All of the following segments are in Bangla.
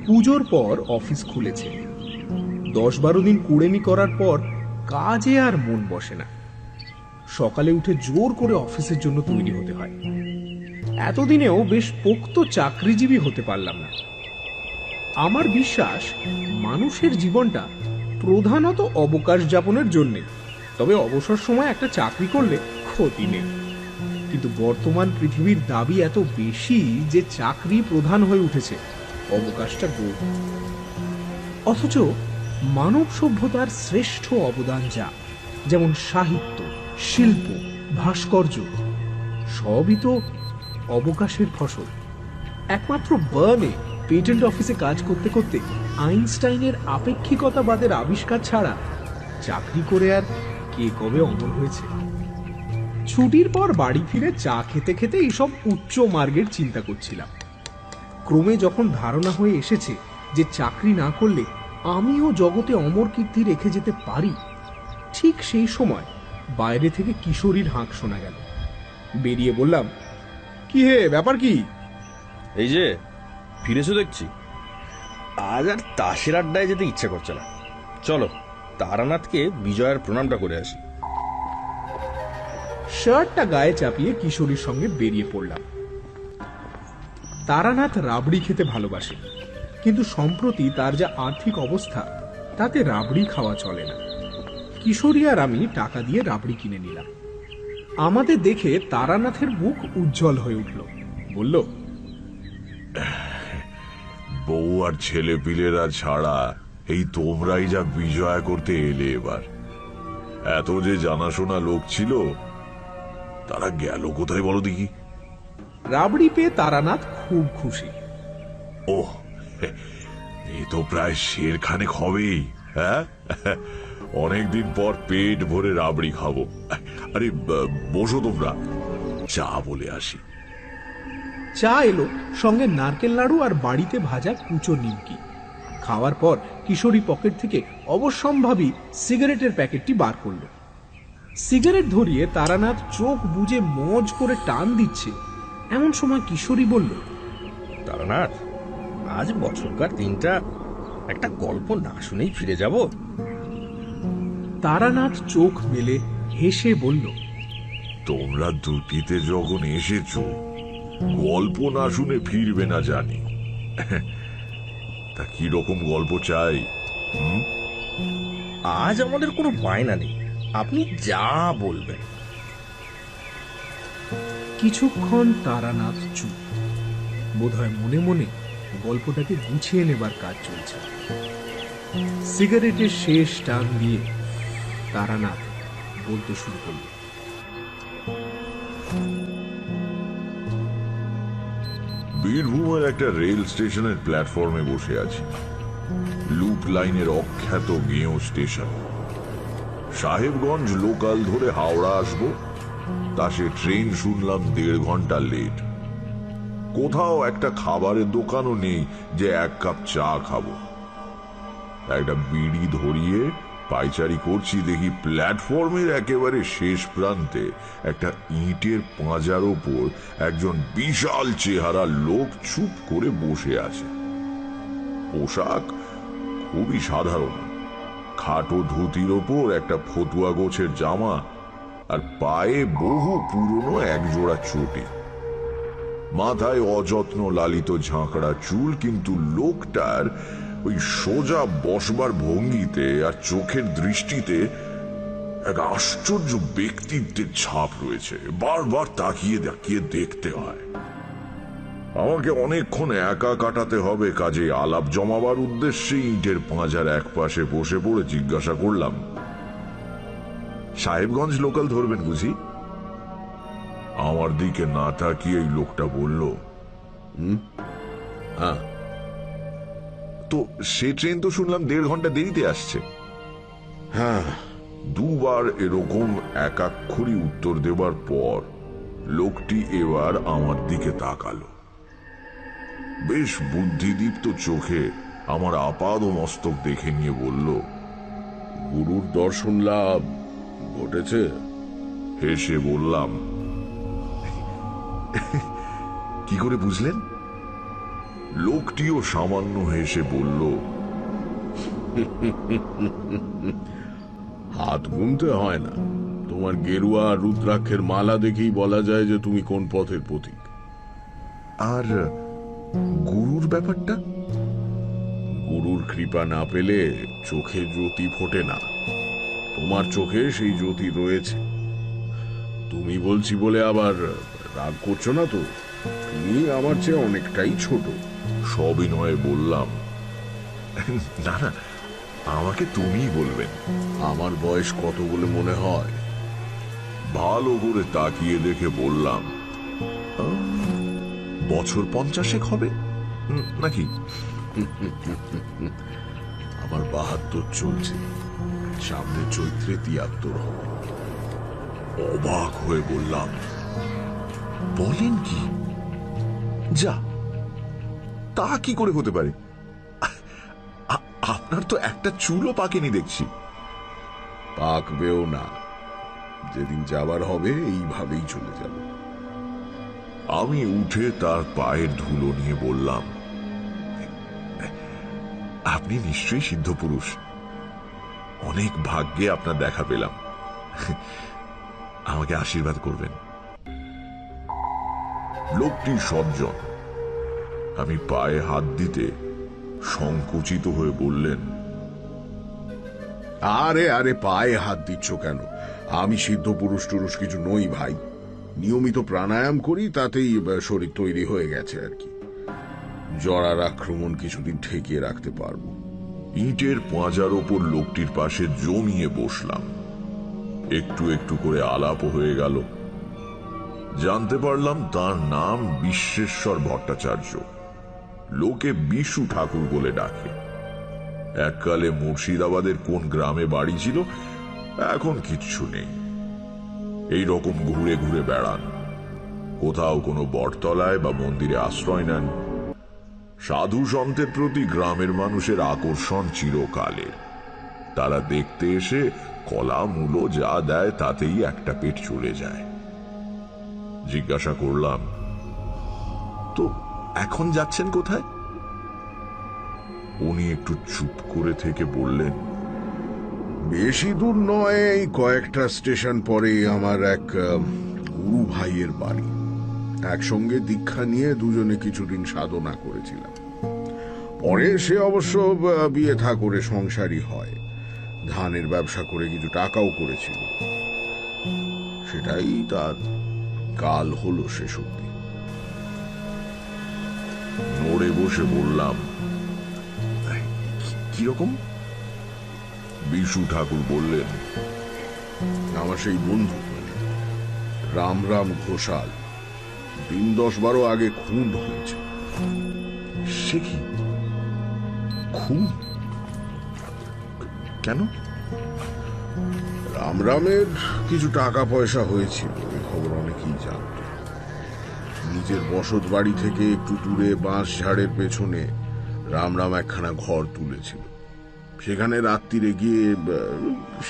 পুজোর পর অফিস খুলেছে। 10-12 দিন কুড়েমি করার পর কাজে আর মন বসে না। সকালে উঠে জোর করে অফিসের জন্য তৈরি হতে হয়। এতদিনেও বেশ পোক্ত চাকরিজীবী হতে পারলাম না। আমার বিশ্বাস মানুষের জীবনটা প্রধানত অবকাশ যাপনের জন্য, তবে অবসর সময় একটা চাকরি করলে ক্ষতি নেই। কিন্তু বর্তমান পৃথিবীর দাবি এত বেশি যে চাকরি প্রধান হয়ে উঠেছে, অবকাশটা গৌণ। অথচ মানব সভ্যতার শ্রেষ্ঠ অবদান যেমন সাহিত্য, শিল্প, ভাস্কর্য, সবই তো অবকাশের ফসল। একমাত্র বার্নে পেটেন্ট অফিসে কাজ করতে করতে আইনস্টাইনের আপেক্ষিকতাবাদের আবিষ্কার ছাড়া চাকরি করে আর কে কবে অমর হয়েছে। ছুটির পর বাড়ি ফিরে চা খেতে খেতে এইসব উচ্চ মার্গের চিন্তা করছিলাম। ক্রমে যখন ধারণা হয়ে এসেছে যে চাকরি না করলে আমিও জগতে অমর কীর্তি রেখে যেতে পারি, ঠিক সেই সময় বাইরে থেকে কিশোরীর হাঁক শোনা গেল। বেরিয়ে বললাম, কি হে, ব্যাপার কি? এই যে ফিরেছো দেখছি, আজ আর তাসের আড্ডায় যেতে ইচ্ছে করছে না। চলো তারানাথকে বিজয়ার প্রণামটা করে আসি। শার্টটা গায়ে চাপিয়ে কিশোরীর সঙ্গে বেরিয়ে পড়লাম। তারানাথ রাবড়ি খেতে ভালোবাসে, কিন্তু সম্প্রতি তার যা আর্থিক অবস্থা তাতে রাবড়ি খাওয়া চলে না। কিশোরী আর আমি টাকা দিয়ে রাবড়ি কিনে নিলাম। আমাদের দেখে তারানাথের মুখ উজ্জ্বল হয়ে উঠল। বলল, বউ আর ছেলে পিলেরা ছাড়া এই তোমরাই যা বিজয়া করতে এলে এবার। এত যে জানাশোনা লোক ছিল, তারা গেল কোথায় বলো দেখি? রাবড়ি পেয়ে তারানাথ খুব খুশি। ওহ, এ তো প্রায় শেরখানেক হবেই। হ্যাঁ, অনেকদিন পর পেট ভরে রাবড়ি খাবো। আরে বসো তোমরা, চা বলে আসি। চা এলো, সঙ্গে নারকেল নাড়ু আর বাড়িতে ভাজা কুচো নিমকি। খাওয়ার পর কিশোরী পকেট থেকে অবশ্যম্ভাবী সিগারেটের প্যাকেটটি বার করল। সিগারেট ধরিয়ে তারানাথ চোখ বুজে মজ করে টান দিচ্ছে, এমন সময় কিশোরী বলল, তারানাথ, আজ বছরকার দিনটা একটা গল্প না শুনেই ফিরে যাব। তারানাথ চোখ মেলে হেসে বলল, তোমরা দুটিতে যখন এসেছো, গল্প না শুনে ফিরবে না জানি। তা কি রকম গল্প চাই? আজ আমাদের কোনো বায়না নেই, আপনি যা বলবেন। কিছুক্ষণ তারানাথ চুপ। বোধহয় মনে মনে গল্পটাকে গুছিয়ে নেবার কাজ চলছে। সিগারেটের শেষ টান দিয়ে তারানাথ বলতে শুরু করল, বীরভূমের একটা রেল স্টেশনের প্ল্যাটফর্মে বসে আছি। লুপ লাইনের অখ্যাত গেঁয়ো স্টেশন। সাহেবগঞ্জ লোকাল ধরে হাওড়া আসবো, তা সে ট্রেন শুনলাম 1.5 ঘন্টা লেট। কোথাও একটা খাবারের দোকানও নেই যে 1 কাপ চা খাবো। একটা বিড়ি ধরিয়ে পাইচারি করছি, দেখি প্ল্যাটফর্মের একেবারে শেষ প্রান্তে একটা ইটের পাঁজার ওপর একজন বিশাল চেহারা লোক চুপ করে বসে আছে। পোশাক খুবই সাধারণ, খাটো ধুতির ওপর একটা ফতুয়া গোছের জামা, আর পায়ে বহু পুরনো একজোড়া চটি। মাথায় অযত্ন লালিত ঝাঁকড়া চুল, কিন্তু লোকটার ওই সোজা বসবার ভঙ্গিতে আর চোখের দৃষ্টিতে এক আশ্চর্য ব্যক্তিত্বের ছাপ রয়েছে। বারবার তাকিয়ে তাকিয়ে দেখতে হয়। আমাকে অনেকক্ষণ একা কাটাতে হবে, কাজে আলাপ জমাবার উদ্দেশ্যে ইটের পাঁজার এক পাশে বসে পড়ে জিজ্ঞাসা করলাম, সাহেবগঞ্জ লোকাল ধরবেন বুঝি? আমার দিকে না তাকিয়ে এই লোকটা বলল, হ্যাঁ। তো সে ট্রেন তো শুনলাম 1.5 ঘন্টা দেরিতে আসছে। হ্যাঁ। দুবার এরকম একাক্ষরই উত্তর দেবার পর লোকটি এবার আমার দিকে তাকালো। বেশ বুদ্ধিদীপ্ত চোখে আমার আপাদ মস্তক দেখে নিয়ে বলল, গুরুর দর্শন লাভ ঘটেছে? হেসে বললাম, কি করে বুঝলেন? লোকটিও সামান্য হেসে বলল, হাত গুনতে হয় না, তোমার গেরুয়া আর রুদ্রাক্ষের মালা দেখেই বলা যায় যে তুমি কোন পথের পথিক। আর গুরুর ব্যাপারটা? গুরুর কৃপা না পেলে চোখে জ্যোতি ফোটে না। তোমার চোখে সেই জ্যোতি রয়েছে। তুমি বলছি বলে আবার রাগ করছো না তো? তুমি আমার চেয়ে অনেকটাই ছোট। সবিনয়ে বললাম, না না, আমাকে তুমিই বলবেন। আমার বয়স কত বলে মনে হয়? ভালো করে তাকিয়ে দেখে বললাম, বছর 50 হবে নাকি? আমার 72 চলছে, সামনে চৈত্রে 73 হবে। অবাক হয়ে বললাম, বলেন কি? যা, তা কি করে হতে পারে? আপনার তো একটা চুলও পাকেনি দেখছি। পাকবেও না, যেদিন যাবার হবে এইভাবেই চলে যাব। আমি উঠে তার পায়ের ধুলো নিয়ে বললাম, আপনি নিশ্চয়ই সিদ্ধ পুরুষ। অনেক ভাগ্যে আপনার দেখা পেলাম। আমাকে আশীর্বাদ করবেন। লোকটি সজ্জন। আমি পায়ে হাত দিতে সংকুচিত হয়ে বললেন, আরে আরে, পায়ে হাত দিচ্ছ কেন? আমি সিদ্ধ পুরুষ টুরুষ কিছু নই ভাই। নিয়মিত প্রাণায়াম করি, তাতেই শরীর তৈরি হয়ে গেছে আর কি। জরার আক্রমণ কিছুদিন ঠেকিয়ে রাখতে পারবো। ইটের পাঁজার ওপর লোকটির পাশে জমিয়ে বসলাম। একটু একটু করে আলাপ হয়ে গেল। জানতে পারলাম তার নাম বিশ্বেশ্বর ভট্টাচার্য। লোকে বিশু ঠাকুর বলে ডাকে। এককালে মুর্শিদাবাদের কোন গ্রামে বাড়ি ছিল, এখন কিচ্ছু নেই। এই রকম ঘুরে ঘুরে বেড়ান, কোথাও কোনো বটতলায় বা মন্দিরে আশ্রয় নেন। সাধু সন্তের প্রতি গ্রামের মানুষের আকর্ষণ চিরকালের। তারা দেখতে এসে কলা মূলো যা দেয় তাতেই একটা পেট চলে যায়। জিজ্ঞাসা করলাম, তো এখন যাচ্ছেন কোথায়? উনি একটু চুপ করে থেকে বললেন, বেশি দূর নয়, এই কয়েকটা স্টেশন পরে আমার এক গুরু ভাইয়ের বাড়ি। একসঙ্গে দীক্ষা নিয়ে দুজনে কিছুদিন সাধনা করেছিলাম। পরে সে অবশ্য বিয়ে থা করে সংসারী হয়। ধানের ব্যবসা করে কিছু টাকাও করেছিল। সেটাই তার কাল হলো শেষ অব্দি। নড়ে বসে বললাম, কিরকম? বিশু ঠাকুর বললেন, আমার সেই বন্ধু রাম রাম ঘোষাল, দিন 10-12 আগে খুন হয়েছে। সে কি? খুন? কেন? রামরামের কিছু টাকা পয়সা হয়েছিল, এই খবর অনেকেই জানত। নিজের বসত বাড়ি থেকে একটু দূরে বাঁশ ঝাড়ের পেছনে রামরাম একখানা ঘর তুলেছিল। সেখানে রাত্রিরে গিয়ে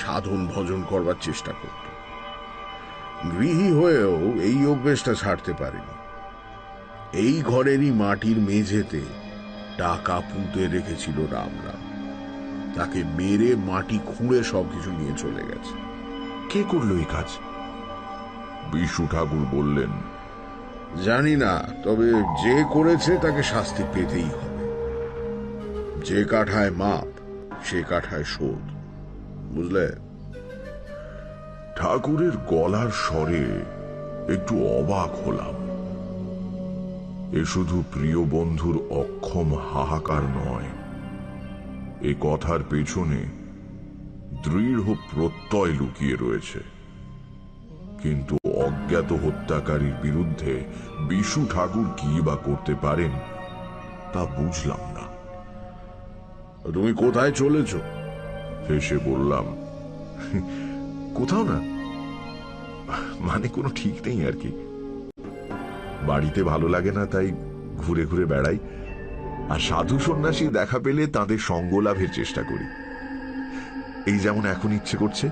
সাধন ভজন করবার চেষ্টা করত। গৃহী হয়েও এই অভ্যেসটা ছাড়তে পারেনি। এই ঘরেরই মাটির মেঝেতে টাকা পুঁতে রেখেছিল রামরাম। তাকে মেরে মাটি খুঁড়ে সবকিছু নিয়ে চলে গেছে। কে করলো এই কাজ? বিশু ঠাকুর বললেন, জানি না, তবে যে করেছে তাকে শাস্তি পেতেই হবে। যে কাঠায় মাপ, সে কাঠায় শোধ, বুঝলে? ঠাকুরের গলার স্বরে একটু অবাক হলাম। এ শুধু প্রিয় বন্ধুর অক্ষম হাহাকার নয়, এ কথার পেছনে দৃঢ় প্রত্যয় লুকিয়ে রয়েছে। কিন্তু অজ্ঞাত হত্যাকারীর বিরুদ্ধে বিশু ঠাকুর কি বা করতে পারেন তা বুঝলাম না। তুমি কোথায় চলেছ? হেসে বললাম, কোথাও না, মানে কোনো ঠিক নেই আর কি। বাড়িতে ভালো লাগে না, তাই ঘুরে ঘুরে বেড়াই। আর সাধু সন্ন্যাসী দেখা পেলে তাদের সঙ্গ লাভের চেষ্টা করি। এই যেমন এখন ইচ্ছে করছে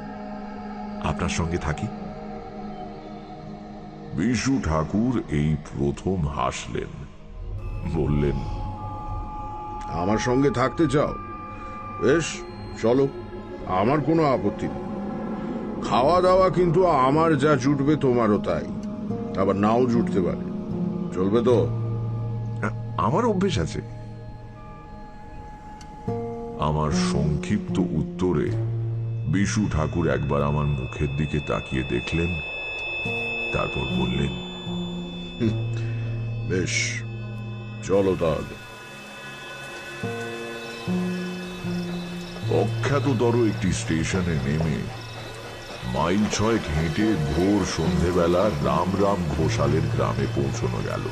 আপনার সঙ্গে থাকি। বিশু ঠাকুর এই প্রথম হাসলেন, বললেন, আমার সঙ্গে থাকতে চাও? বেশ, চলো, আমার কোনো আপত্তি নেই। খাওয়া দাওয়া কিন্তু আমার যা জুটবে তোমারও তাই, আবার নাও জুটতে পারে। চলবে তো? আমার অভ্যেস আছে। আমার সংক্ষিপ্ত উত্তরে বিশু ঠাকুর একবার আমার মুখের দিকে তাকিয়ে দেখলেন, তারপর বললেন, বেশ, চলো তাহলে। অখ্যাততর একটি স্টেশনে নেমে মাইল 6 হেঁটে ভোর সন্ধেবেলা রামরাম ঘোষালের গ্রামে পৌঁছানো গেল।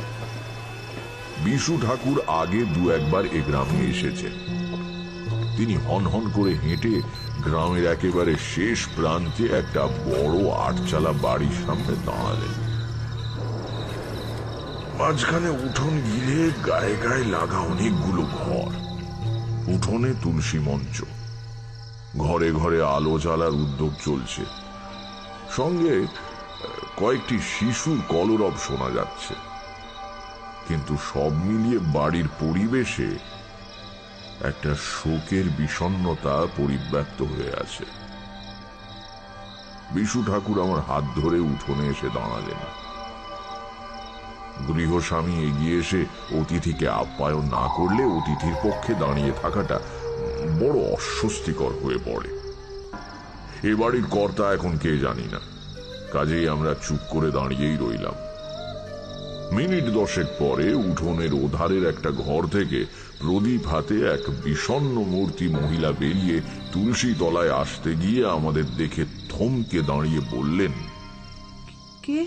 বিশু ঠাকুর আগে দু একবার এ গ্রামে এসেছেন। তিনি হনহন করে হেঁটে গ্রামের একেবারে শেষ প্রান্তে একটা বড় 8চালা বাড়ির সামনে দাঁড়ালেন। মাঝখানে উঠোন গিলে গায়ে গায়ে লাগা অনেকগুলো ঘর। উঠোনে তুলসী মঞ্চ, ঘরে ঘরে আলো জ্বালার উদ্যোগ চলছে, সঙ্গে কয়েকটি শিশুর কলরব শোনা যাচ্ছে। কিন্তু সব মিলিয়ে বাড়ির পরিবেশে একটা শোকের বিষণ্ণতা পরিব্যাপ্ত হয়ে আছে। বিশু ঠাকুর আমার হাত ধরে উঠোনে এসে দাঁড়ালেন। গৃহস্বামী এগিয়ে এসে অতিথিকে আপ্যায়ন না করলে অতিথির পক্ষে দাঁড়িয়ে থাকাটা বড় অস্বস্তিকর হয়ে পড়ে। এ বাড়ির কর্তা এখন কে জানি না, কাজেই আমরা চুপ করে দাঁড়িয়েই রইলাম। মিনিট 10 পরে উঠোনের ওধারের একটা ঘর থেকে প্রদীপ হাতে এক বিষণ্ণ মূর্তি মহিলা বেরিয়ে তুলসী তলায় আসতে গিয়ে আমাদের দেখে থমকে দাঁড়িয়ে বললেন, কে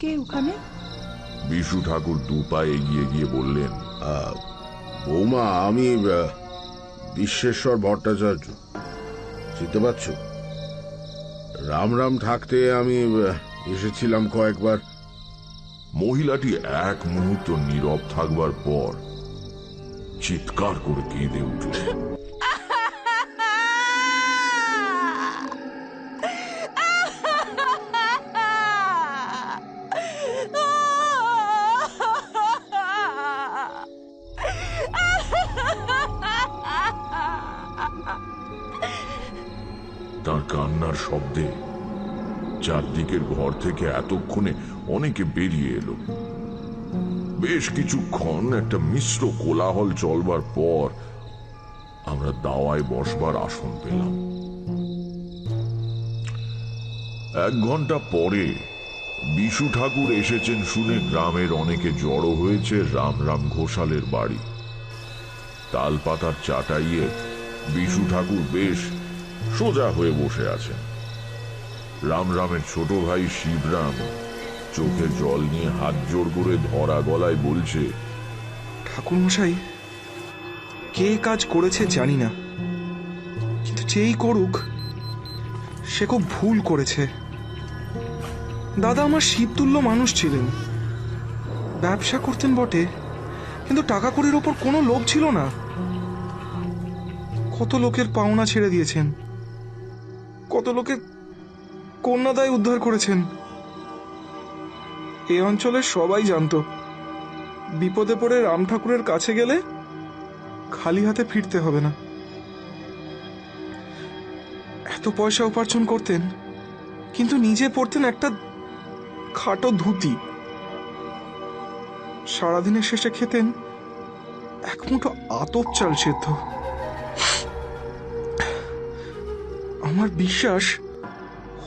কে ওখানে? বিশু ঠাকুর 2 পা এগিয়ে গিয়ে বললেন, বৌমা, আমি বিশ্বেশ্বর ভট্টাচার্য। চিনতে পারছো? রাম রাম থাকতে আমি এসেছিলাম কয়েকবার। মহিলাটি এক মুহূর্ত নীরব থাকবার পর চিৎকার করে কেঁদে উঠল। তার কান্নার শব্দে চারদিকের ঘর থেকে এতক্ষণে অনেকে বেরিয়ে এলো। বেশ কিছুক্ষণ একটা মিশ্র কোলাহল চলবার পর আমরা দাওয়ায় বসবার আসন পেলাম। 1 ঘন্টা পরে বিশু ঠাকুর এসেছেন শুনে গ্রামের অনেকে জড়ো হয়েছে রামরাম ঘোষালের বাড়ি। তালপাতার চাটাইয়ে বিশু ঠাকুর বেশ সোজা হয়ে বসে আছেন। রামরামের ছোট ভাই শিবরাম চোখে জল নিয়ে হাত জোড় করে ধরা গলায় বলছে, ঠাকুরমশাই, কে কাজ করেছে জানি না, কিন্তু যেই করুক সে খুব ভুল করেছে। দাদা আমার শিবতুল্য মানুষ ছিলেন, ব্যবসা করতেন বটে, কিন্তু টাকা কড়ির ওপর কোনো লোভ ছিল না। কত লোকের পাওনা ছেড়ে দিয়েছেন, কত লোকের কন্যাদায় উদ্ধার করেছেন। এই অঞ্চলের সবাই জানতো বিপদে পড়ে রাম ঠাকুরের কাছে গেলে খালি হাতে ফিরতে হবে না। এত পয়সা উপার্জন করতেন, কিন্তু নিজে পড়তেন একটা খাটো ধুতি। সারাদিনের শেষে খেতেন এক মুঠো আতপ চাল সেদ্ধ। আমার বিশ্বাস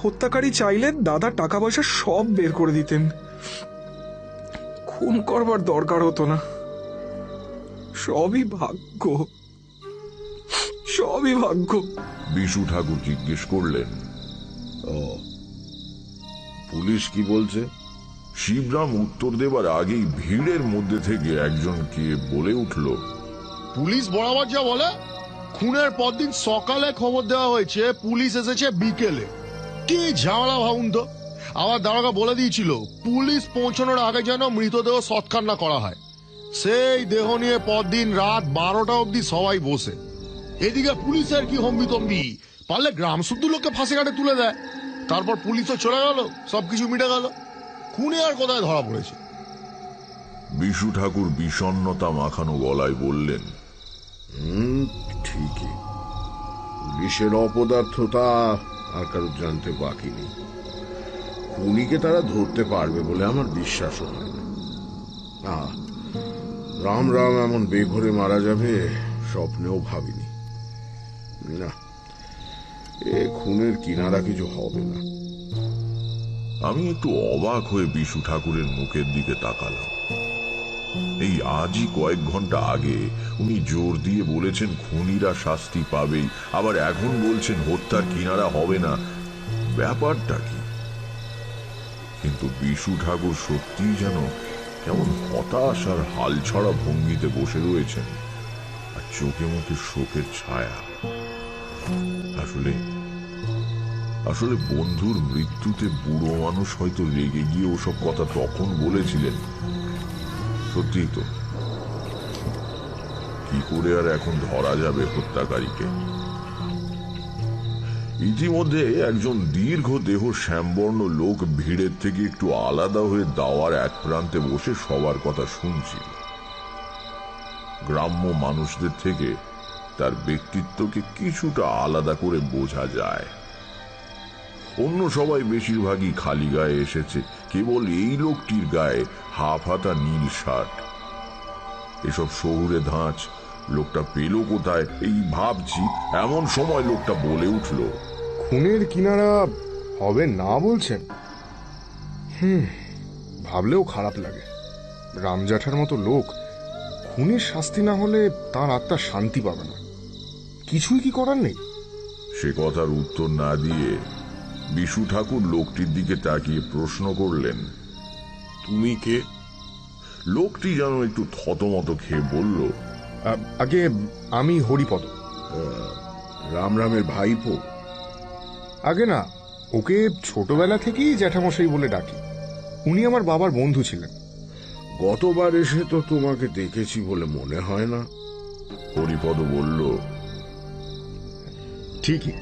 হত্যাকারী চাইলে দাদা টাকা পয়সা সব বের করে দিতেন, খুন করবার দরকার হতো না। সবই ভাগ্য, সবই ভাগ্য। বিশু ঠাকুর জিজ্ঞেস করলেন, ও, পুলিশ কি বলছে? শিবরাম উত্তর দেবার আগেই ভিড়ের মধ্যে থেকে একজনকে বলে উঠল, পুলিশ বরাবর যা বলে, খুনের পরদিন সকালে খবর দেওয়া হয়েছে, পুলিশ এসেছে বিকেলে। কি ঝামেলা ভাবুন তো। আবার দারোগা বলে দিয়েছিল পুলিশ পৌঁছানোর আগে যেন মৃতদেহ সৎকার করা হয়। সেই দেহ নিয়ে পরদিন রাত 12টা অবধি সবাই বসে। এদিকে পুলিশের কি হম্বিতম্বি, পারলে গ্রাম শুদ্ধ লোককে ফাঁসি কাটে তুলে দেয়। তারপর পুলিশও চলে গেল, সবকিছু মিটে গেল। খুনে আর কোথায় ধরা পড়েছে? বিশু ঠাকুর বিষণ্ণতা মাখানো গলায় বললেন, ঠিকই, পুলিশের অপদার্থতা আর কারো জানতে বাকি নেই। খুনিকে তারা ধরতে পারবে বলে আমার বিশ্বাসও হয় না। রাম রাম এমন বেঘরে মারা যাবে স্বপ্নেও ভাবিনি। না, এ খুনের কিনারা কিছু হবে না। আমি একটু অবাক হয়ে বিশু ঠাকুরের মুখের দিকে তাকালাম। এই আজই কয়েক ঘন্টা আগে উনি জোর দিয়ে বলেছেন খুনিরা শাস্তি পাবেই, আবার এখন বলছেন হত্যার কিনারা হবে না। ব্যাপারটা কি? কিন্তু বিশু ঠাকুর সত্যিই যেন কেমন হতাশ আর হাল ছড়া ভঙ্গিতে বসে রয়েছেন, আর চোখে মুখে শোকের ছায়া। আসলে বন্ধুর মৃত্যুতে বুড়ো মানুষ হয়তো রেগে গিয়ে ওসব কথা তখন বলেছিলেন। সত্যি তো, কি করে আর এখন ধরা যাবে হত্যাকারীকে? ইতিমধ্যে একজন দীর্ঘ দেহ শ্যামবর্ণ লোক ভিড়ের থেকে একটু আলাদা হয়ে দাওয়ার এক প্রান্তে বসে সবার কথা শুনছিল। গ্রাম্য মানুষদের থেকে তার ব্যক্তিত্বকে কিছুটা আলাদা করে বোঝা যায়। অন্য সবাই বেশিরভাগই খালি গায়ে এসেছে, কেবল এই লোকটির গায়ে হাফ হাতা নীল শার্ট। এসব শহুরে ধাঁচ লোকটা পেল কোথায় এই ভাবছি, এমন সময় লোকটা বলে উঠল, খুনের কিনারা হবে না বলছেন? ভাবলেও খারাপ লাগে। রামজাঠার মতো লোক খুনের শাস্তি না হলে তার আত্মা শান্তি পাবে না। কিছুই কি করার নেই? সে কথার উত্তর না দিয়ে বিশু ঠাকুর লোকটির দিকে তাকিয়ে প্রশ্ন করলেন, তুমি কে? লোকটি যেন একটু থতমত খেয়ে বলল, আগে আমি হরিপদ। রাম রামের ভাইপো? আগে না, ওকে ছোটবেলা থেকেই জ্যাঠামশাই বলে ডাকি। উনি আমার বাবার বন্ধু ছিলেন। গতবার এসে তো তোমাকে দেখেছি বলে মনে হয় না। হরিপদ বলল, ঠিকই,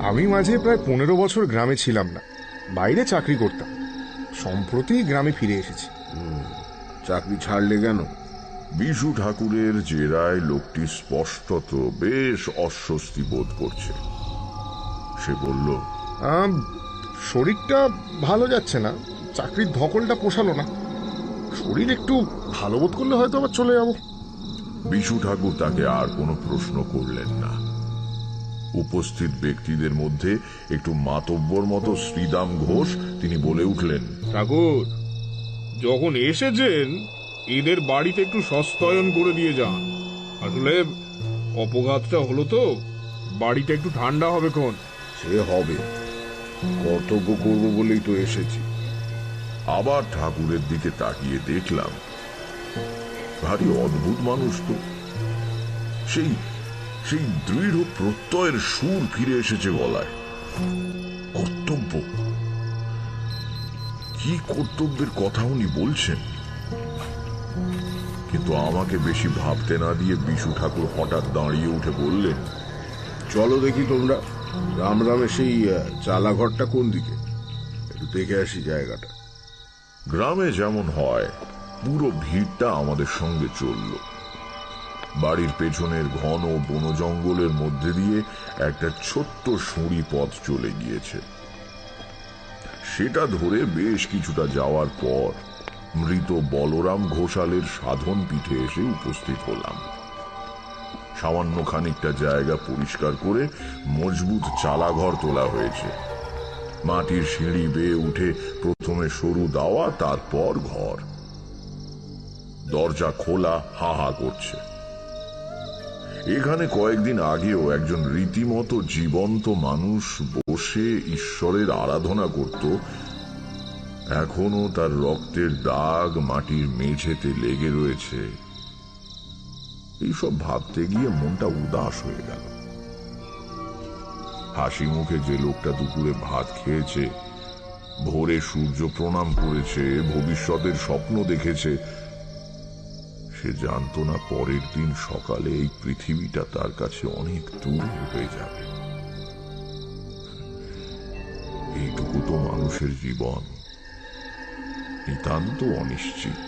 আমি মাঝে প্রায় 15 বছর গ্রামে ছিলাম না, বাইরে চাকরি করতাম। সম্প্রতি গ্রামে ফিরে এসেছি। চাকরি ছাড়লে কেন? বিশু ঠাকুরের জেরায় লোকটি স্পষ্টত বেশ অস্বস্তি বোধ করছে। সে বলল, শরীরটা ভালো যাচ্ছে না, চাকরির ধকলটা পোষালো না। শরীর একটু ভালো বোধ করলে হয়তো আবার চলে যাব। বিশু ঠাকুর তাকে আর কোনো প্রশ্ন করলেন না। উপস্থিত ব্যক্তিদের মধ্যে একটু মাতব্বর মতো শ্রীদাম ঘোষ, তিনি বলে উঠলেন, ঠাকুর, যখন এসেছেন এদের বাড়িতে একটু সস্তায়ন করে দিয়ে যান। আসলে অপঘাতটা হলো তো, বাড়িটা একটু ঠান্ডা হবে কোন। সে হবে, কর্তব্য করবো বলেই তো এসেছি। আবার ঠাকুরের দিকে তাকিয়ে দেখলাম, ভারী অদ্ভুত মানুষ তো। সেই সেই দৃঢ় প্রত্যয়ের সুর ফিরে এসেছে গলায়। কর্তব্য, কি কর্তব্যের কথা উনি বলছেন? কিন্তু আমাকে বেশি ভাবতে না দিয়ে বিশু ঠাকুর হঠাৎ দাঁড়িয়ে উঠে বললেন, চলো দেখি তোমরা, রাম রামের সেই চালাঘরটা কোন দিকে, একটু দেখে আসি জায়গাটা। গ্রামে যেমন হয় পুরো ভিড়টা আমাদের সঙ্গে চলল। বাড়ির পেছনের ঘন বন জঙ্গলের মধ্যে দিয়ে একটা ছোট্ট সুঁড়ি পথ চলে গিয়েছে। সেটা ধরে বেশ কিছুটা যাওয়ার পর মৃত বলরাম ঘোষালের সাধন পীঠে এসে উপস্থিত হলাম। সামান্য খানিকটা জায়গা পরিষ্কার করে মজবুত চালাঘর তোলা হয়েছে। মাটির সিঁড়ি বেয়ে উঠে প্রথমে সরু দাওয়া, তারপর ঘর। দরজা খোলা, হা হা করছে। এখানে কয়েকদিন আগেও একজন রীতিমতো জীবন্ত মানুষ বসে ঈশ্বরের আরাধনা করত। এখনো তার রক্তের দাগ মাটির মেঝেতে লেগে রয়েছে। এইসব ভাবতে গিয়ে মনটা উদাস হয়ে গেল। হাসি মুখে যে লোকটা দুপুরে ভাত খেয়েছে, ভোরে সূর্য প্রণাম করেছে, ভবিষ্যতের স্বপ্ন দেখেছে, সে জানতো না পরের দিন সকালে এই পৃথিবীটা তার কাছে অনেক দূরে হয়ে যাবে। এইটুকু তো মানুষের জীবন, নিতান্ত অনিশ্চিত।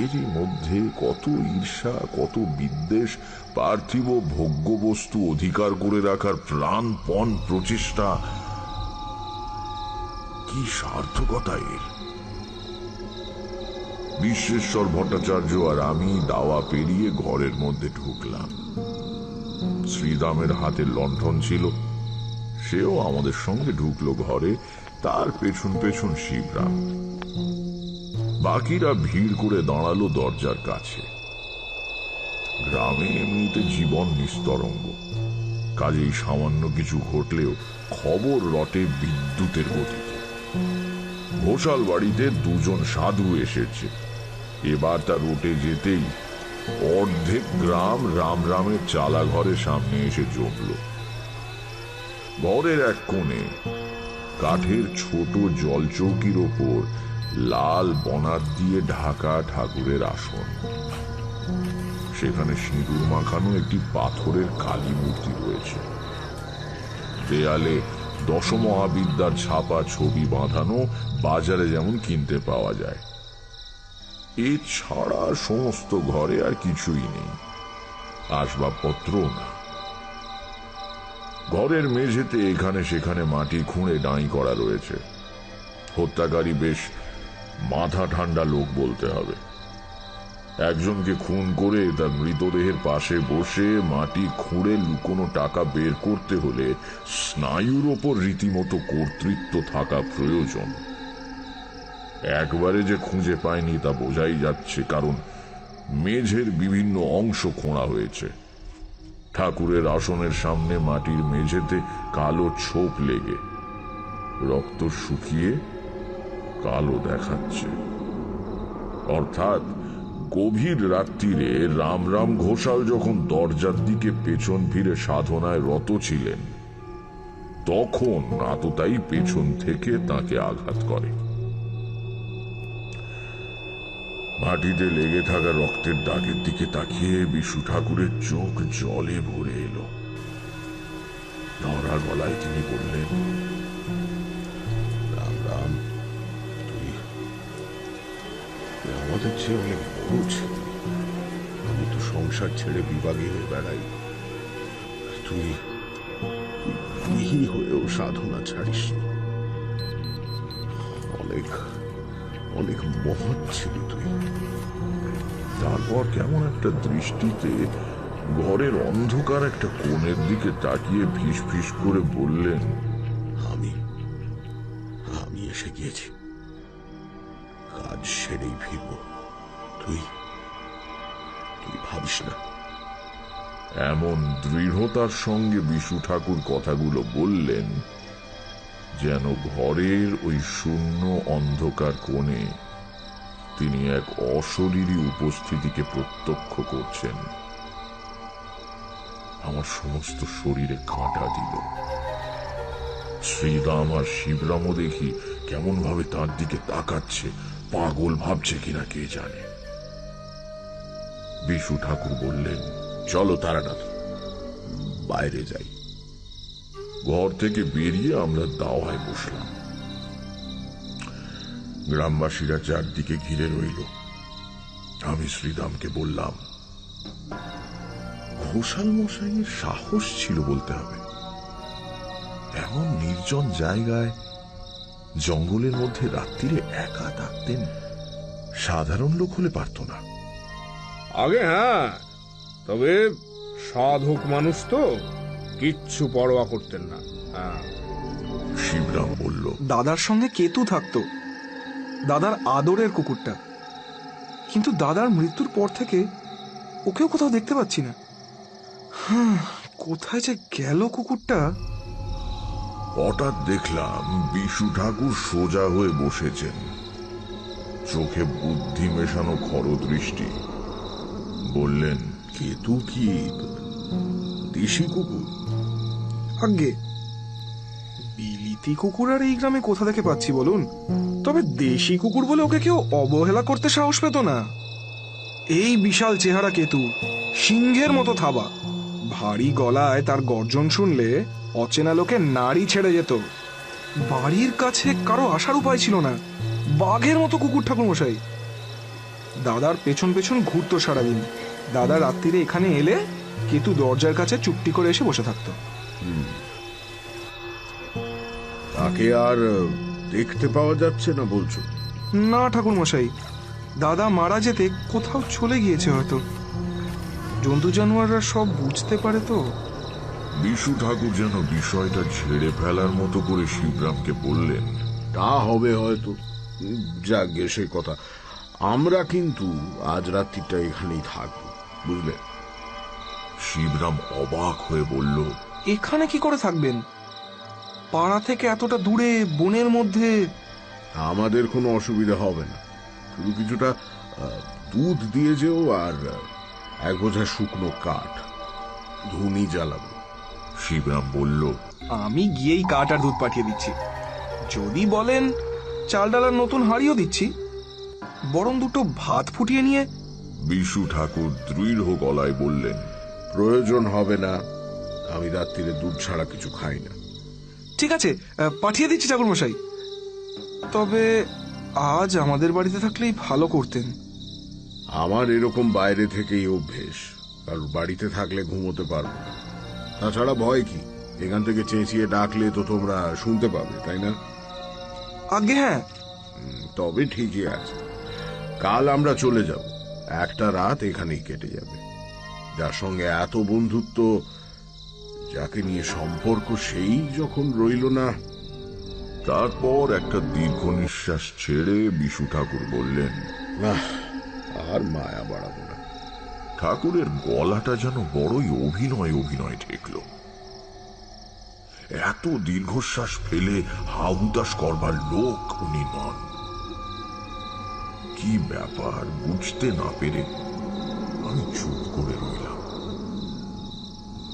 এরই মধ্যে কত ঈর্ষা, কত বিদ্বেষ, পার্থিব ভোগ্যবস্তু অধিকার করে রাখার প্রাণপণ প্রচেষ্টা, কি সার্থকতা এর! বিশ্বেশ্বর ভট্টাচার্য আর আমি দাওয়া পেরিয়ে ঘরের মধ্যে ঢুকলাম। শ্রীদামের হাতে লণ্ঠন ছিল, সেও আমাদের সঙ্গে ঢুকলো ঘরে, তার পেছন পেছন শিবরাম। বাকিরা ভিড় করে দাঁড়ালো দরজার কাছে। গ্রামে এমনিতে জীবন নিস্তরঙ্গ, কাজেই সামান্য কিছু ঘটলেও খবর রটে বিদ্যুতের গতিতে। ঘোষাল বাড়িতে দুজন সাধু এসেছে, এবার তা রটে যেতেই অর্ধেক গ্রাম রামের চালা ঘরের সামনে এসে জমল। ঘরের এক কোণে কাঠের ছোট জলচৌকির ওপর লাল বনাত দিয়ে ঢাকা ঠাকুরের আসন, সেখানে সিঁদুর মাখানো একটি পাথরের কালী মূর্তি রয়েছে। দেয়ালে দশমহাবিদ্যার ছাপা ছবি বাঁধানো, বাজারে যেমন কিনতে পাওয়া যায়। এছাড়া সমস্ত ঘরে আর কিছুই নেই, আসবাবপত্র না। ঘরের মেঝেতে এখানে সেখানে মাটি খুঁড়ে ডাঁই করা রয়েছে। হত্যাকারী বেশ মাথা ঠান্ডা লোক বলতে হবে। একজনকে খুন করে তার মৃতদেহের পাশে বসে মাটি খুঁড়ে লুকোনো টাকা বের করতে হলে স্নায়ুর ওপর রীতিমতো কর্তৃত্ব থাকা প্রয়োজন। একবারে যে খুঁজে পায়নি তা বোঝাই যাচ্ছে, কারণ মেঝের বিভিন্ন অংশ খোঁড়া হয়েছে। ঠাকুরের আসনের সামনে মাটির মেঝেতে কালো ছোপ লেগে রক্ত শুকিয়ে কালো দেখাচ্ছে। অর্থাৎ গভীর রাত্রিরে রাম ঘোষাল যখন দরজার দিকে পেছন ফিরে সাধনায় রত ছিলেন, তখন আততায়ী পেছন থেকে তাকে আঘাত করে। মাটিতে লেগে থাকা রক্তের দাগের দিকে তাকিয়ে বিশু ঠাকুরের চোখ জলে ভরে এলো। ধরা গলায় তিনি বললেন, রাম, তুই আমাদের চেয়ে অনেক বড় ছিল। আমি তো সংসার ছেড়ে বিভাগী হয়ে বেড়াই, তুই হয়েও সাধনা ছাড়িস। অনেক অনেক মহৎ ছিলি তুই। তারপর কেমন একটা দৃষ্টিতে ঘরের অন্ধকার একটা কোণের দিকে তাকিয়ে ফিস ফিস করে বললেন, আমি এসে গিয়েছি, কাজ সেরেই ফিরব। তুই ভাবিস না। এমন দৃঢ়তার সঙ্গে বিশু ঠাকুর কথাগুলো বললেন যেন ঘরের ওই শূন্য অন্ধকার কোণে তিনি এক অশরীরী উপস্থিতিকে প্রত্যক্ষ করছেন। আমার সমস্ত শরীরে কাঁটা দিল। শ্রীরাম আর শিবরামও দেখি কেমন ভাবে তার দিকে তাকাচ্ছে, পাগল ভাবছে কিনা কে জানে। বিশু ঠাকুর বললেন, চলো তারানাথ, বাইরে যাই। ঘর থেকে বেরিয়ে আমরা দাওয়ায় বসলাম। গ্রামবাসীরা চারদিকে ঘিরে রইল। আমি শ্রীরামকে বললাম, ঘোষাল মশাইয়ের সাহস ছিল বলতে হবে। এমন নির্জন জায়গায় জঙ্গলের মধ্যে রাত্রিরে একা থাকতেন, সাধারণ লোক হলে পারত না। আগে হ্যাঁ, তবে সাধক মানুষ তো কিচ্ছু পরোয়া করতেন না। শিবরাম বলল, দাদার সঙ্গে কেতু থাকতো, দাদার আদরের কুকুরটা। কিন্তু দাদার মৃত্যুর পর থেকে ওকেও কোথাও দেখতে পাচ্ছি না। কোথায় যে গেল কুকুরটা? হঠাৎ দেখলাম বিশু ঠাকুর সোজা হয়ে বসেছেন, চোখে বুদ্ধি মেশানো খরদৃষ্টি। বললেন, কেতু কি দেশি কুকুর? আগে বিলিতি কুকুর আর এই গ্রামে কোথা থেকে পাচ্ছি বলুন? তবে দেশি কুকুর বলে ওকে কেউ অবহেলা করতে সাহস পেত না। এই বিশাল চেহারা কেতু, সিংহের মতো থাবা, ভারী গলায় তার গর্জন শুনলে অচেনা লোকে নাড়ি ছেড়ে যেত। বাড়ির কাছে কারো আসার উপায় ছিল না, বাঘের মতো কুকুর ঠাকুর মশাই। দাদার পেছন পেছন ঘুরতো সারাদিন। দাদা রাত্রিরে এখানে এলে কেতু দরজার কাছে চুপটি করে এসে বসে থাকতো। তাকে আর দেখতে পাওয়া যাচ্ছে না বলছো? না ঠাকুর মশাই, দাদা মারা যেতে কোথাও চলে গিয়েছে হয়তো। জন্তু জানোয়াররা সব বুঝতে পারে তো। বিশু ঠাকুর যেন বিষয়টা ঝেড়ে ফেলার মতো করে শিবরামকে বললেন, তা হবে হয়তো। যাক গে সে কথা, আমরা কিন্তু আজ রাত্রিটা এখানেই থাকবো, বুঝলে? শিবরাম অবাক হয়ে বলল, এখানে কি করে থাকবেন? পাড়া থেকে এতটা দূরে বনের মধ্যে। আমাদের কোনো অসুবিধা হবে না, শুধু কিছুটা দুধ দিয়ে যেও আর এক বোঝা শুকনো কাঠ, ধুনি জ্বালাবো। শিবরাম বলল, আমি গিয়েই কাঠ আর দুধ পাঠিয়ে দিচ্ছি। যদি বলেন চাল ডালার নতুন হাঁড়িও দিচ্ছি, বরং দুটো ভাত ফুটিয়ে নিয়ে। বিশু ঠাকুর দৃঢ় গলায় বললেন, প্রয়োজন হবে না, আমি রাত্রিরে দুধ ছাড়া কিছু খাই না। ঠিক আছে, পাঠিয়ে দিচ্ছি ঠাকুর মশাই। তবে আজ আমাদের বাড়িতে থাকলেই ভালো করতেন। আমার এরকম বাইরে থেকেই অভ্যেস, কারণ বাড়িতে থাকলে ঘুমোতে পারবো না। তাছাড়া ভয় কি, এখান থেকে চেঁচিয়ে ডাকলে তো তোমরা শুনতে পাবে, তাই না? আগে হ্যাঁ। তবে ঠিকই আছে, কাল আমরা চলে যাব, একটা রাত এখানেই কেটে যাবে। যার সঙ্গে এত বন্ধুত্ব, যাকে নিয়ে সম্পর্ক, সেই যখন রইল না। তারপর একটা দীর্ঘ নিঃশ্বাস ছেড়ে বিশু ঠাকুর বললেন, আর মায়া বাড়াবো না। ঠাকুরের গলাটা যেন বড়ই অভিনয় অভিনয় ঠেকল। এত দীর্ঘশ্বাস ফেলে হাহুতাশ করবার লোক উনি নন। কি ব্যাপার বুঝতে না পেরে আমি চুপ করে রইলাম।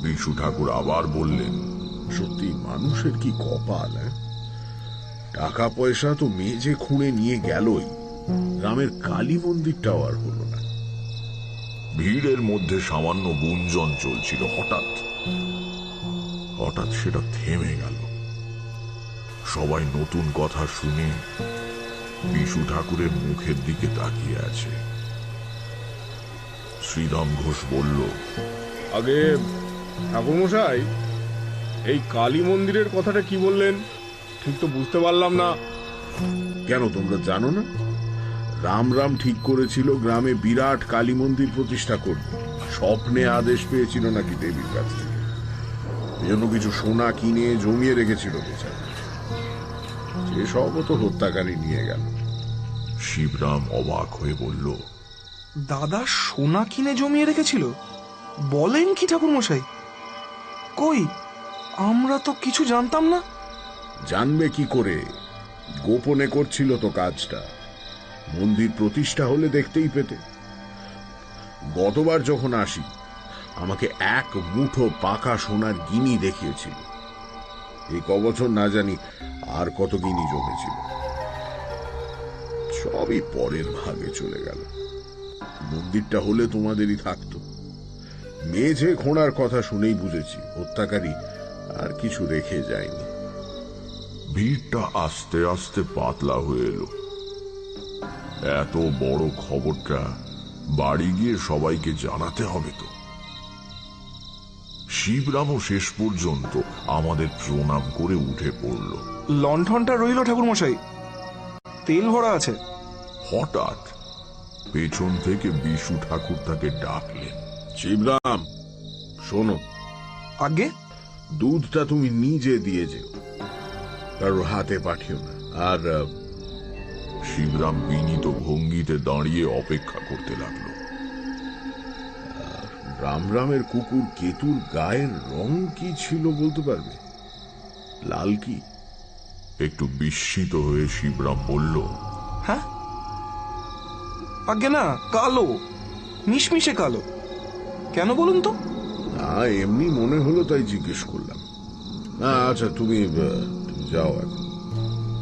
বিশু ঠাকুর আবার বললেন, সত্যি মানুষের কি কপাল! টাকা পয়সা তো মেজে খুঁড়ে নিয়ে গেলই, গ্রামের কালী মন্দিরটাও আর হলো না। ভিড়ের মধ্যে সামান্য গুঞ্জন চলছিল, হঠাৎ সেটা থেমে গেল। সবাই নতুন কথা শুনে বিশু ঠাকুরের মুখের দিকে তাকিয়ে আছে। শ্রীরাম ঘোষ বলল, আগে ঠাকুরমশাই, এই কালী মন্দিরের কথাটা কি বললেন? ঠিক তো বুঝতে পারলাম না। কেন, তোমরা জানো না? রাম ঠিক করেছিল গ্রামে বিরাট কালী মন্দির প্রতিষ্ঠা করবে। স্বপ্নে আদেশ পেয়েছিল নাকি দেবীর কাছ থেকে, এজন্য কিছু সোনা কিনে জমিয়ে রেখেছিল বেচারা। সে সব তো হত্যাকারী নিয়ে গেল। শিবরাম অবাক হয়ে বলল, দাদা সোনা কিনে জমিয়ে রেখেছিল? বলেন কি ঠাকুর মশাই? কই, আমরা তো কিছু জানতাম না। জানবে কি করে, গোপনে করছিল তো কাজটা। মন্দির প্রতিষ্ঠা হলে দেখতেই পেতে। গতবার যখন আসি, আমাকে এক মুঠো পাকা সোনার গিনি দেখিয়েছিল। এই কবছর না জানি আর কত গিনি জমেছিল। সবই পরের ভাগে চলে গেল। মন্দিরটা হলে তোমাদেরই থাকতো। মেঝে খোঁড়ার কথা শুনেই বুঝেছি হত্যাকারী আর কিছু রেখে যায়নি। ভিড়টা আস্তে আস্তে পাতলা হয়ে এলো। এত বড় খবরটা বাড়ি গিয়ে সবাইকে জানাতে হবে তো। শিবরামও শেষ পর্যন্ত আমাদের প্রণাম করে উঠে পড়ল। লণ্ঠনটা রইল ঠাকুর মশাই, তেল ভরা আছে। হঠাৎ পেছন থেকে বিশু ঠাকুর তাকে ডাকলেন, শিবরাম, শোনো। আগে দুধটা তুমি নিজে দিয়ে যেও, কারোর হাতে পাঠিও না। আর শিবরাম বিনীত ভঙ্গিতে দাঁড়িয়ে অপেক্ষা করতে লাগলো। রামের কুকুর কেতুর গায়ের রং কি ছিল বলতে পারবে? লাল কি? একটু বিস্মিত হয়ে শিবরাম বলল, হ্যাঁ, আগে না, কালো, মিশমিশে কালো। কেন বলুন তো? না, এমনি মনে হলো তাই জিজ্ঞেস করলাম। আচ্ছা, তুমি যাও এখন।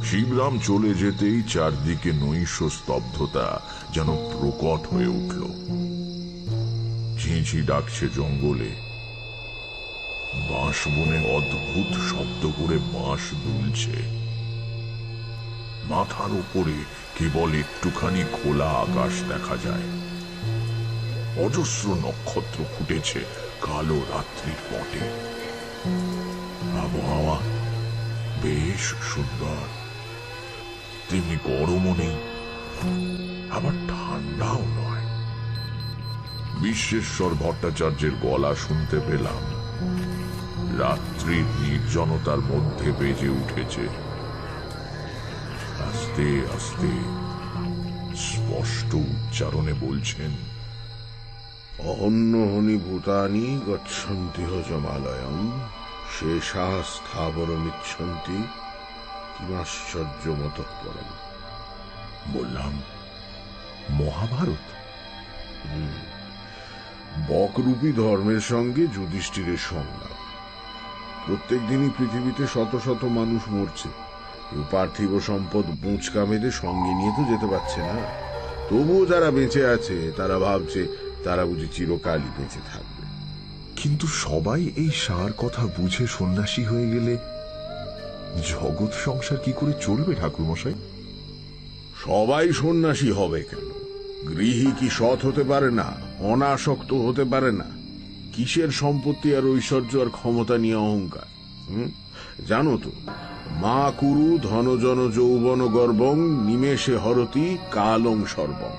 শিবরাম চলে যেতেই চারদিকে নৈশ স্তব্ধতা যেন প্রকট হয়ে উঠল। ঝিঁঝি ডাকছে জঙ্গলে, বাঁশ বনে অদ্ভুত শব্দ করে বাঁশ দুলছে। মাথার উপরে কেবল একটুখানি খোলা আকাশ দেখা যায়। অজস্র নক্ষত্র ফুটেছে কালো রাত্রির পটে। আবহাওয়া বেশ সুন্দর, তেমনি গরমও নেই, আবার ঠান্ডাও নয়। বিশ্বেশ্বর ভট্টাচার্যের গলা শুনতে পেলাম। রাত্রির নির্জনতার মধ্যে বেজে উঠেছে। আস্তে আস্তে স্পষ্ট উচ্চারণে বলছেন, অহন্যহনি ভূতানি গচ্ছন্তি হজমালয়ম শেষাঃ স্থাবরমিচ্ছন্তি কিমাশ্চর্যমতঃ পরম। বললাম, মহাভারত? বকরূপী ধর্মের সঙ্গে যুধিষ্ঠিরের সংলাপ। প্রত্যেক দিনই পৃথিবীতে শত শত মানুষ মরছে, কেউ পার্থিব সম্পদ বুঁচকা মেরে সঙ্গে নিয়ে তো যেতে পারছে না। তবুও যারা বেঁচে আছে তারা ভাবছে তারা বুঝি চিরকালই বেঁচে থাকবে। কিন্তু সবাই এই সার কথা বুঝে সন্ন্যাসী হয়ে গেলে জগৎ সংসার কি করে চলবে ঠাকুরমশাই? সবাই সন্ন্যাসী হবে কেন? গৃহী কি সৎ হতে পারে না, অনাসক্ত হতে পারে না? কিসের সম্পত্তি আর ঐশ্বর্য আর ক্ষমতা নিয়ে অহংকার? জানো তো, মা কুরু ধনজন যৌবন গর্বং নিমেষে হরতি কালং সর্বং।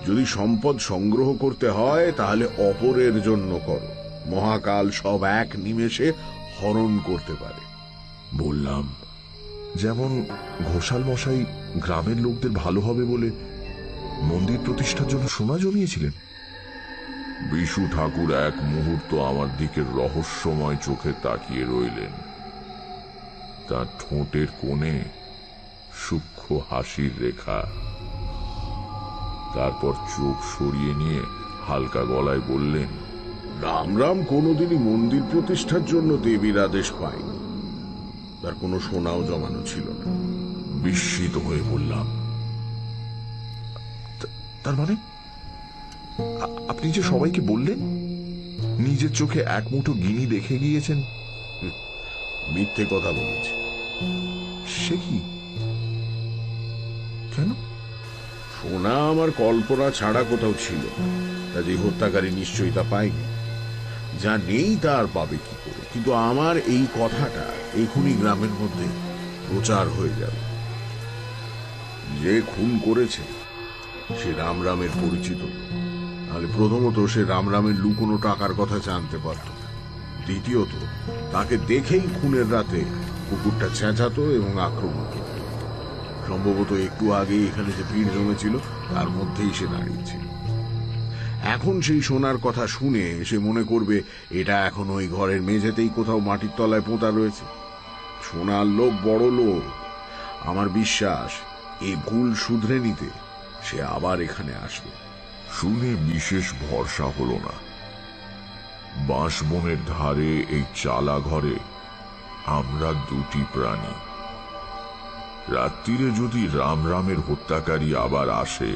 যদি সম্পদ সংগ্রহ করতে হয় তাহলে অপরের জন্য করো, মহাকাল সব এক নিমেষে হরণ করতে পারে। বললাম, যেমন ঘোষাল মশাই গ্রামের লোকদের ভালো হবে বলে মন্দির প্রতিষ্ঠার জন্য সোনা জমিয়েছিলেন। বিশু ঠাকুর এক মুহূর্ত আমার দিকে রহস্যময় চোখে তাকিয়ে রইলেন। তার ঠোঁটের কোণে সূক্ষ্ম হাসির রেখা। তারপর চোখ সরিয়ে নিয়ে হালকা গলায় বললেন, রামরাম কোনোদিনই মন্দির প্রতিষ্ঠার জন্য দেবীর আদেশ পায়নি, তার কোনো সোনাও জমানো ছিল না। বিস্মিত হয়ে বললাম, তার মানে আপনি যে সবাইকে বললেন নিজের চোখে এক মুঠো গিনি দেখে গিয়েছেন? মিথ্যে কথা বলেছি। সে কি? কেন? সোনা আমার কল্পনা ছাড়া কোথাও ছিল না, কাজে হত্যাকারী নিশ্চয়ই তা পায়নি। যা নেই তা আর পাবে কি করে? কিন্তু আমার এই কথাটা এখনই গ্রামের মধ্যে প্রচার হয়ে যাবে। যে খুন করেছে সে রামরামের পরিচিত লোক। তাহলে প্রথমত সে রামরামের লুকোনো টাকার কথা জানতে পারত না। দ্বিতীয়ত, তাকে দেখেই খুনের রাতে কুকুরটা চেঁচাতো এবং আক্রমণ করত। সম্ভবত একটু আগে এখানে যে ভিড় জমেছিল তার মধ্যেই সে দাঁড়িয়েছিল। এখন সেই সোনার কথা শুনে সে মনে করবে এটা এখন ওই ঘরের মেঝেতেই কোথাও মাটির তলায় পোঁতা রয়েছে। সোনার লোক বড় লোক, আমার বিশ্বাস এই ভুল শুধরে নিতে সে আবার এখানে আসবে। শুনে বিশেষ ভরসা হলো না। বাঁশবনের ধারে এই চালা ঘরে আমরা দুটি প্রাণী। রাত্রিরে যদি রামরামের হত্যাকারী আবার আসে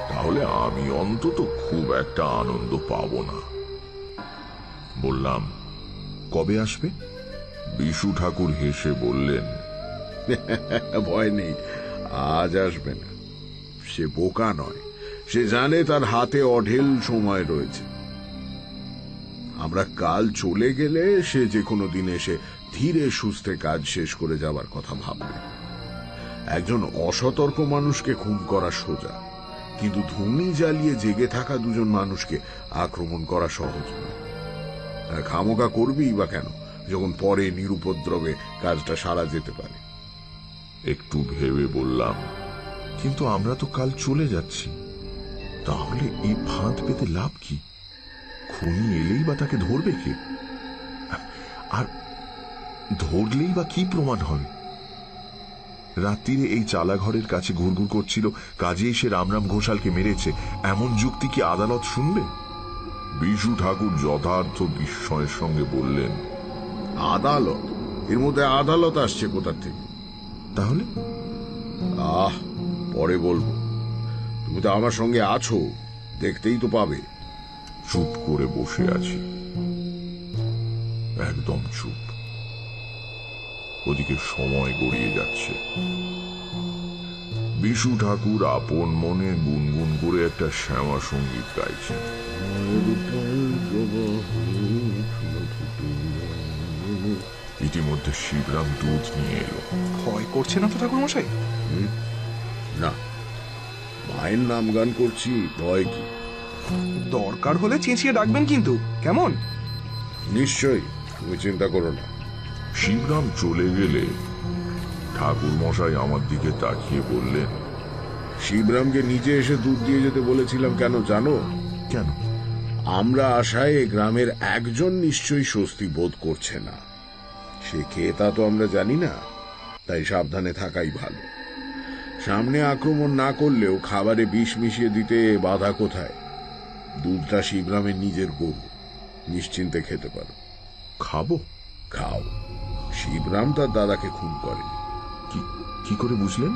তাহলে আমি অন্তত খুব একটা আনন্দ পাব না। বললাম, কবে আসবে? বিশু ঠাকুর হেসে বললেন, ভয় নেই, আজ আসবে না। সে বোকা নয়, সে জানে তার হাতে অঢেল সময় রয়েছে। আমরা কাল চলে গেলে সে যে কোনো দিন এসে ধীরে সুস্থে কাজ শেষ করে যাবার কথা ভাববে। একজন অসতর্ক মানুষকে খুন করা সোজা, কিন্তু ধুনি জ্বালিয়ে জেগে থাকা দুজন মানুষকে আক্রমণ করা সহজ নয়। খামোকা করবেই বা কেন, যখন পরে নিরুপদ্রবে কাজটা সারা যেতে পারে। একটু ভেবে বললাম, কিন্তু আমরা তো কাল চলে যাচ্ছি, তাহলে এই ফাঁদ পেতে লাভ কি? খুনি এলেই বা তাকে ধরবে কে? আর ধরলেই বা কি প্রমাণ হবে? রাত্রিরে এই চালাঘরের কাছে ঘুরঘুর করছিল, কাজেই সে রামরাম ঘোষালকে মেরেছে, এমন যুক্তি কি আদালত শুনবে? বিশু ঠাকুর যথার্থ বিস্ময়ের সঙ্গে বললেন, আদালত? এর মধ্যে আদালত আসছে কোথা থেকে? তাহলে? পরে বলবো। তুমি তো আমার সঙ্গে আছো, দেখতেই তো পাবে। চুপ করে বসে আছি, একদম চুপ। ওদিকে সময় গড়িয়ে যাচ্ছে। বিশু ঠাকুর আপন মনে গুনগুন করে একটা শ্যামা সঙ্গীত গাইছেন। ইতিমধ্যে শিবরাম দুধ নিয়ে এলো। ভয় করছে না তো ঠাকুর মশাই? না, মায়ের নাম গান করছি, ভয় কি? দরকার হলে চেঁচিয়ে ডাকবেন কিন্তু, কেমন? নিশ্চয়ই, তুমি চিন্তা করো না। শিবরাম চলে গেলে ঠাকুর মশাই আমার দিকে তাকিয়ে বললেন, শিবরামকে নিজে এসে দুধ দিয়ে যেতে বলেছিলাম কেন জানো? কেন? আমরা আশায় এ গ্রামের একজন নিশ্চয়ই স্বস্তি বোধ করছে না। সে কে তা তো আমরা জানি না, তাই সাবধানে থাকাই ভালো। সামনে আক্রমণ না করলেও খাবারে বিষ মিশিয়ে দিতে বাধা কোথায়? দুধটা শিবরামের নিজের গরু, নিশ্চিন্তে খেতে পারো। খাবো? খাও। শিবরাম তার দাদাকে খুন করেনি। কি করে বুঝলেন?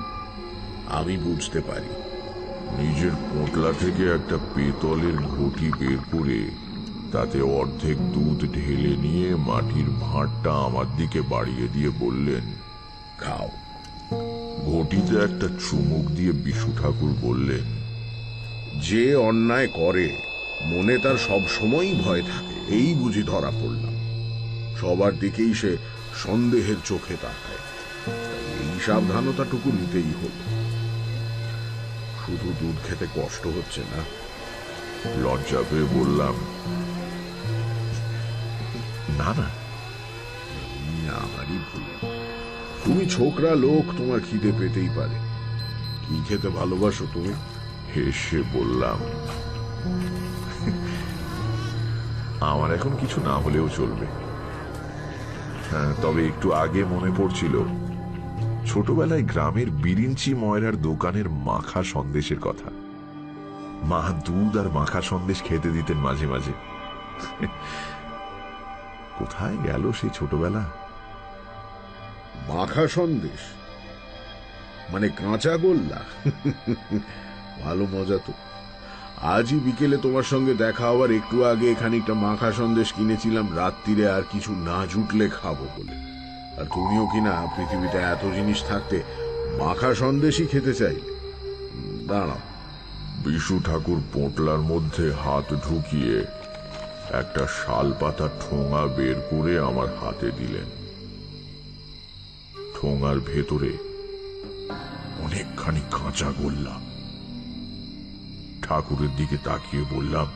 আমি বুঝতে পারি। নিজের পোঁটলা থেকে একটা পেতলের ঘটি বের করে তাতে অর্ধেক দুধ ঢেলে নিয়ে মাটির ভাঁড়টা আমার দিকে বাড়িয়ে দিয়ে বললেন, খাও। ঘটিতে একটা চুমুক দিয়ে বিশু ঠাকুর বললেন, যে অন্যায় করে মনে তার সব সময়ই ভয় থাকে, এই বুঝি ধরা পড়লাম। সবার দিকেই সে সন্দেহের চোখে তাকায়, এই সাবধানতাটুকু নিতেই হলো। শুধু দুধ খেতে কষ্ট হচ্ছে না? লজ্জা পেয়ে বললাম, না না, আমারই ভুল। তুমি ছোকরা লোক, তোমার খিদে পেতেই পারে। কি খেতে ভালোবাসো তুমি? হেসে বললাম, আমার এখন কিছু না হলেও চলবে। হ্যাঁ, তবে একটু আগে মনে পড়ছিল ছোটবেলায় গ্রামের বিরিঞ্চি ময়রার দোকানের মাখা সন্দেশের কথা। মা দুধ আর মাখা সন্দেশ খেতে দিতেন মাঝে মাঝে। কোথায় গেল সেই ছোটবেলা? মাখা সন্দেশ মানে কাঁচা গোল্লা? ভালো মজা তো। আজই বিকেলে তোমার সঙ্গে দেখা হওয়ার একটু আগে খানিকটা মাখা সন্দেশ কিনেছিলাম রাত্রিরে, আর কিছু না জুটলে খাবো বলে। আর তুমিও কিনা পৃথিবীতে এত জিনিস থাকতে মাখা সন্দেশই খেতে চাইলে। দাঁড়াও। বিশু ঠাকুর পোঁটলার মধ্যে হাত ঢুকিয়ে একটা শাল পাতা ঠোঙা বের করে আমার হাতে দিলেন। ঠোঙার ভেতরে অনেকখানি কাঁচা গোল্লা। ঠাকুরের দিকে তাকিয়ে বললাম,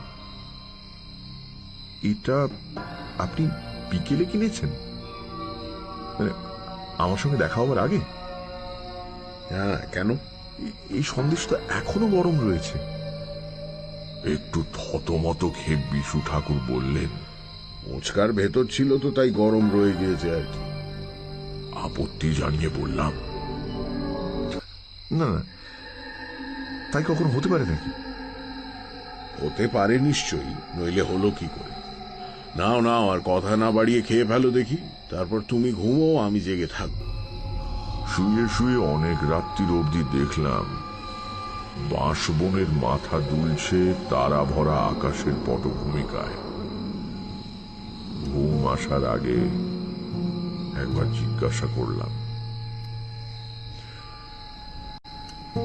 এটা আপনি বিকেলে কিনেছেন? মানে আমার সঙ্গে দেখা হওয়ার আগে? হ্যাঁ, কেন? এই সন্দেশ তো এখনো গরম রয়েছে। একটু থতমত খেয়ে বিশু ঠাকুর বললেন, মোচকার ভেতর ছিল তো, তাই গরম রয়ে গিয়েছে আর কি। আপত্তি জানিয়ে বললাম, না না, তাই কখনো হতে পারে নাকি? হতে পারে নিশ্চয়ই, নইলে হলো কি করে? নাও নাও, আর কথা না বাড়িয়ে খেয়ে ফেলো দেখি, তারপর তুমি ঘুমো, আমি জেগে থাকবো। শুয়ে শুয়ে অনেক রাত্রির অবধি দেখলাম বাঁশবনের মাথা দুলছে তারা ভরা আকাশের পটভূমিকায়। ঘুম আসার আগে একবার জিজ্ঞাসা করলাম,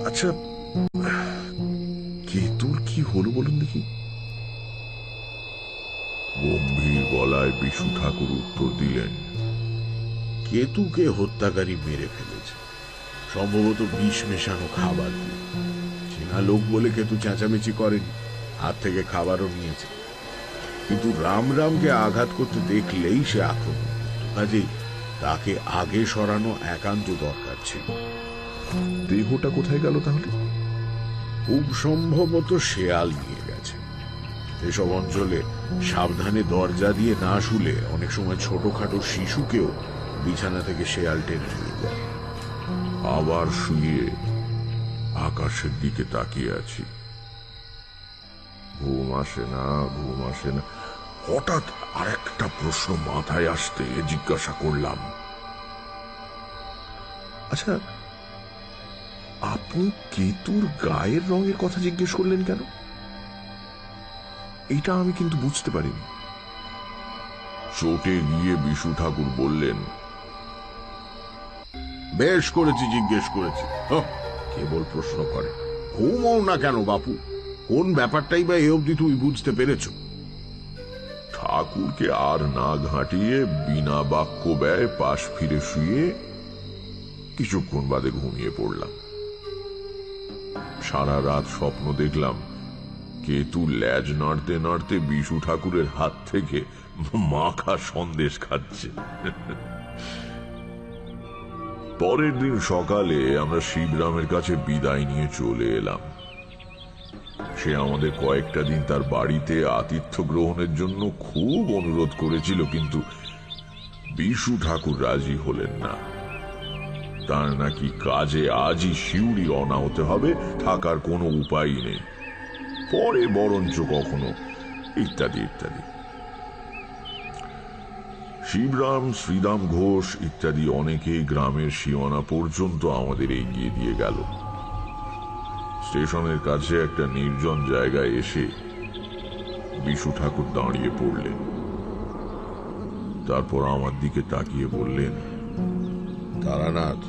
আচ্ছা, কেতুর কি হলো বলুন দেখি? গম্ভীর গলায় বিশু ঠাকুর উত্তর দিলেন, কেতুকে হত্যাকারী মেরে ফেলেছে, সম্ভবত বিষ মেশানো খাবার দিয়ে। চেনা লোক বলে কেতু চেঁচামেচি করেনি, হাত থেকে খাবারও নিয়েছে। কিন্তু রামরামকে আঘাত করতে দেখলেই সে আক্রমণ করত, কাজেই তাকে আগে সরানো একান্ত দরকার ছিল। দেহটা কোথায় গেল তাহলে? খুব সম্ভবত শেয়াল নিয়ে গেছে। এসব অঞ্চলে সাবধানে দরজা দিয়ে না শুলে অনেক সময় ছোটখাটো শিশুকেও বিছানা থেকে শেয়াল টেনে নিয়ে যায়। আবার শুয়ে আকাশের দিকে তাকিয়ে আছি। ঘুম আসে না, ঘুম আসে না। হঠাৎ আরেকটা প্রশ্ন মাথায় আসতে জিজ্ঞাসা করলাম, আচ্ছা, আপনি কেতুর গায়ের রঙের কথা জিজ্ঞেস করলেন কেন? এটা আমি কিন্তু বুঝতে পারিনি। চটে গিয়ে বিশু ঠাকুর বললেন, বেশ করেছি জিজ্ঞেস করেছি। কেবল প্রশ্ন করে, ঘুমও না কেন বাপু? কোন ব্যাপারটাই বা এ অবধি তুমি বুঝতে পেরেছো? ঠাকুরকে আর না ঘাঁটিয়ে বিনা বাক্য ব্যয় পাশ ফিরে শুয়ে কিছুক্ষণ বাদে ঘুমিয়ে পড়লাম। সারা রাত স্বপ্ন দেখলাম কেতু ল্যাজ নাড়তে নাড়তে বিশু ঠাকুরের হাত থেকে মাখা সন্দেশ খাচ্ছে। পরের দিন সকালে আমরা শিবরামের কাছে বিদায় নিয়ে চলে এলাম। সে আমাদের কয়েকটা দিন তার বাড়িতে আতিথ্য গ্রহণের জন্য খুব অনুরোধ করেছিল, কিন্তু বিশু ঠাকুর রাজি হলেন না। তার নাকি কাজে আজই শিউরি রওনা হতে হবে, থাকার কোনো উপায় নেই, পরে বরঞ্চ কখনো, ইত্যাদি ইত্যাদি। শিবরাম, শ্রীরাম ঘোষ ইত্যাদি অনেকেই গ্রামের সীমানা পর্যন্ত আমাদের এগিয়ে দিয়ে গেল। স্টেশনের কাছে একটা নির্জন জায়গায় এসে বিশু ঠাকুর দাঁড়িয়ে পড়লেন। তারপর আমার দিকে তাকিয়ে বললেন, তারানাথ,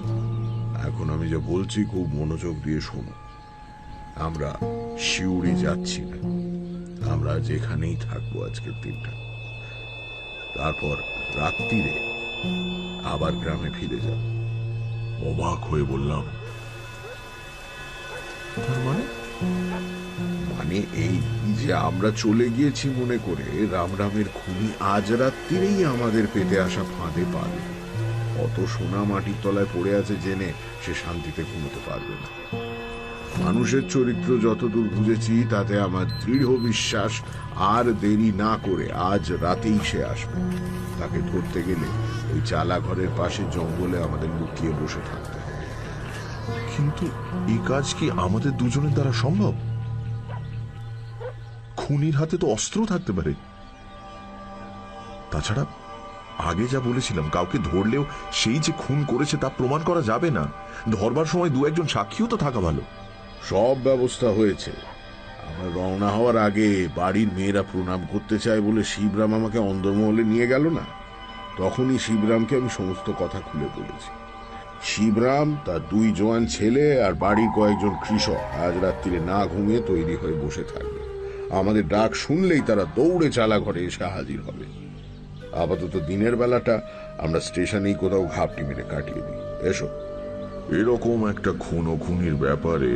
এখন আমি যা বলছি খুব মনোযোগ দিয়ে শোনো। আমরা শিউরি যাচ্ছি না, আমরা যেখানেই থাকবো আজকের দিনটা। তারপর রাত্রিরে আবার গ্রামে ফিরে যাব। অবাক হয়ে বললাম, তার মানে? মানে এই যে আমরা চলে গিয়েছি মনে করে রামরামের খুনি আজ রাত্রিরেই আমাদের পেতে আসা ফাঁদে পা দেবে। অত সোনা মাটির তলায় পড়ে আছে জেনে সে শান্তিতে ঘুমোতে পারবে না। মানুষের চরিত্র যতদূর বুঝেছি তাতে আমার দৃঢ় বিশ্বাস আর দেরি না করে আজ রাতেই সে আসবে। তাকে ধরতে গেলে ওই চালা ঘরের পাশে জঙ্গলে আমাদের লুকিয়ে বসে থাকতে হবে। কিন্তু এই কাজ কি আমাদের দুজনের দ্বারা সম্ভব? খুনির হাতে তো অস্ত্র থাকতে পারে। তাছাড়া আগে যা বলেছিলাম, কাউকে ধরলেও সেই যে খুন করেছে তা প্রমাণ করা যাবে না। ধরবার সময় দু একজন সাক্ষীও তো থাকা ভালো। সব ব্যবস্থা হয়েছে। আমরা রওনা হওয়ার আগে বাড়ির মেয়েরা প্রণাম করতে চায় বলে শিবরাম আমাকে অন্দরমহলে নিয়ে গেল না, তখনই শিবরামকে আমি সমস্ত কথা খুলে বলেছি। শিবরাম, তার দুই জোয়ান ছেলে আর বাড়ির কয়েকজন কৃষক আজ রাত্রিরে না ঘুমিয়ে তৈরি হয়ে বসে থাকবে। আমাদের ডাক শুনলেই তারা দৌড়ে চালা ঘরে এসে হাজির হবে। আপাতত দিনের বেলাটা আমরা স্টেশনেই কোথাও ঘাপটি মেরে কাটিয়ে দিই। এসো। এরকম একটা খুনোখুনির ব্যাপারে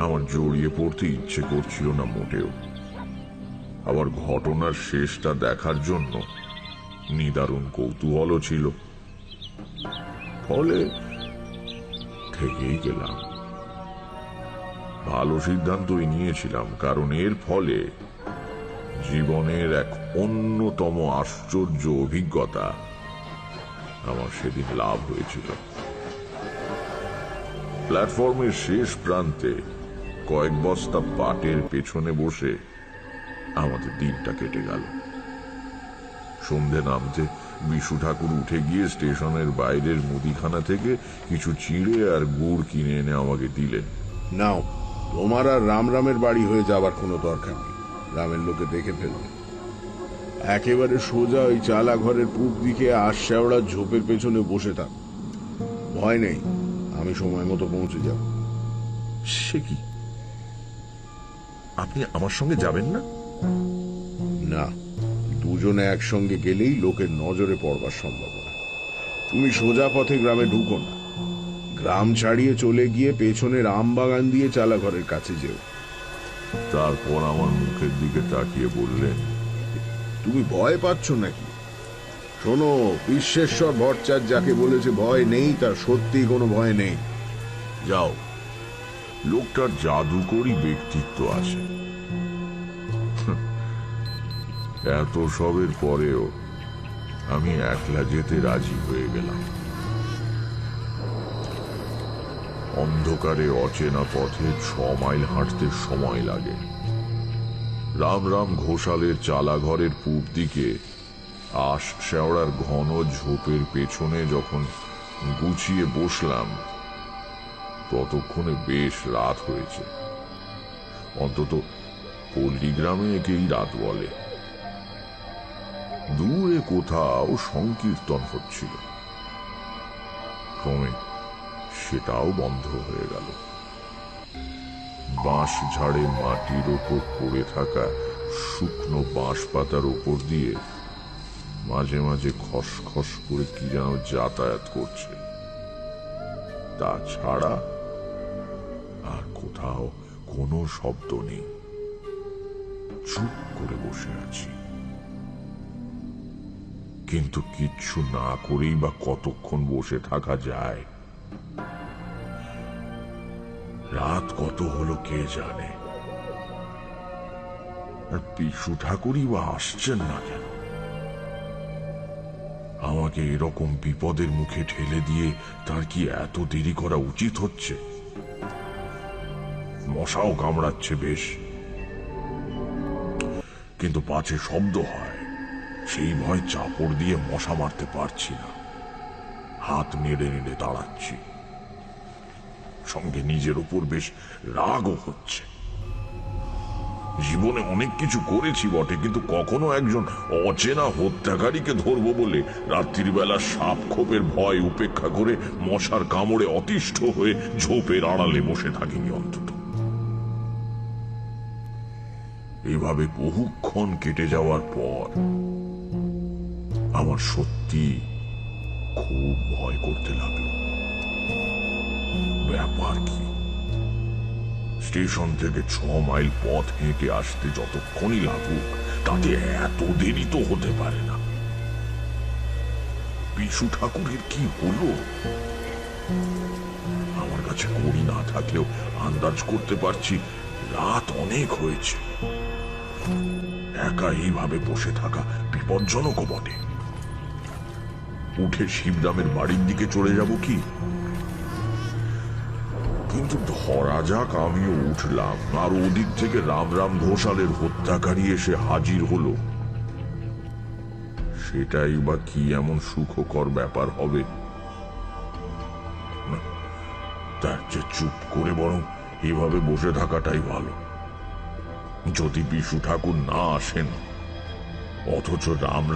আমার জড়িয়ে পড়তে ইচ্ছে করছিল না মোটেও। আবার ঘটনার শেষটা দেখার জন্য নিদারুণ কৌতূহলও ছিল। ফলে থেকেই গেলাম। ভালো সিদ্ধান্তই নিয়েছিলাম, কারণ এর ফলে জীবনের এক অন্যতম আশ্চর্য অভিজ্ঞতা আমার সেদিন লাভ হয়েছিল। প্ল্যাটফর্মের শেষ প্রান্তে কয়েক বস্তা পাটের পেছনে বসে আমাদের দিনটা কেটে গেল। সন্ধে নামতে বিশু ঠাকুর উঠে গিয়ে স্টেশনের বাইরের মুদিখানা থেকে কিছু চিড়ে আর গুড় কিনে এনে আমাকে দিলেন। নাও, তোমার আর রামরামের বাড়ি হয়ে যাবার কোনো দরকার নেই, গ্রামের লোকে দেখে ফেলবে। একেবারে সোজা ওই চালা ঘরের পূব দিকে আশশেওড়ার ঝোপের পেছনে বসে থাক। ভয় নেই, আমি সময় মতো পৌঁছে যাব। সে কি, আপনি আমার সঙ্গে যাবেন না? না, দুজনে একসঙ্গে গেলেই লোকের নজরে পড়বার সম্ভাবনা। তুমি সোজা পথে গ্রামে ঢুকো না, গ্রাম ছাড়িয়ে চলে গিয়ে পেছনের আম বাগান দিয়ে চালা ঘরের কাছে যেও। তারপর আমার মুখের দিকে তাকিয়ে বললেন, তুমি ভয় পাচ্ছ নাকি? শোনো, বিশ্বেশ্বর ভট্টাচার্য যাকে বলেছে ভয় নেই, তার সত্যি কোনো ভয় নেই। যাও। লোকটার জাদুকরী ব্যক্তিত্ব আছে। এত সবের পরেও আমি একলা যেতে রাজি হয়ে গেলাম। অন্ধকারে অচেনা পথে 6 মাইল হাঁটতে সময় লাগে। রামরাম ঘোষালের চালা ঘরের পূব দিকে আশশেওড়ার ঘন ঝোপের পেছনে যখন গুছিয়ে বসলাম, ততক্ষণে বেশ রাত হয়েছে। অন্তত পল্লীগ্রামে একেই রাত বলে। দূরে কোথাও সংকীর্তন হচ্ছিল। ক্রমে সেটাও বন্ধ হয়ে গেল। বাঁশ ঝাড়ে মাটির ওপর পড়ে থাকা শুকনো বাঁশ পাতার ওপর দিয়ে মাঝে মাঝে খসখস করে কি যেন যাতায়াত করছে। তাছাড়া আর কোথাও কোনো শব্দ নেই। চুপ করে বসে আছি, কিন্তু কিচ্ছু না করেই বা কতক্ষণ বসে থাকা যায়? রাত কত হলো কে জানে। আর পিসু ঠাকুরই বা আসছেন না কেন? আমাকে এরকম বিপদের মুখে ঠেলে দিয়ে তার কি এত দেরি করা উচিত হচ্ছে? মশাও কামড়াচ্ছে বেশ, কিন্তু পাছে শব্দ হয় সেই ভয় চাপড় দিয়ে মশা মারতে পারছি না। হাত নেড়ে নেড়ে দাঁড়াচ্ছি, সঙ্গে নিজের উপর বেশ রাগও হচ্ছে। জীবনে অনেক কিছু করেছি বটে, কিন্তু কখনো একজন অচেনা হত্যাকারীকে ধরবো বলে রাত্রির বেলা সাপ খোপের ভয় উপেক্ষা করে মশার কামড়ে অতিষ্ঠ হয়ে ঝোপের আড়ালে বসে থাকিনি অন্তত। এইভাবে বহুক্ষণ কেটে যাওয়ার পর আমার সত্যি খুব ভয় করতে লাগলো। ব্যাপার কি? স্টেশন থেকে 6 মাইল পথ হেঁটে আসতে যতক্ষণই লাগুক, তাতে এত দেরি তো হতে পারে না। পিসু ঠাকুরের কি হলো? আমার কাছে কড়ি না থাকলেও আন্দাজ করতে পারছি রাত অনেক হয়েছে। একা এইভাবে বসে থাকা বিপজ্জনক বটে। উঠে শিবরামের বাড়ির দিকে চলে যাব কি? কিন্তু ধরা যাক আমিও উঠলাম, আর ওদিক থেকে রামরাম ঘোষালের হত্যাকারী এসে হাজির হলো, সেটাই বা কি এমন সুখকর ব্যাপার হবে? না, তার চেয়ে চুপ করে বরং এভাবে বসে থাকাটাই ভালো। যদি বিশু ঠাকুর না আসেন, অথচ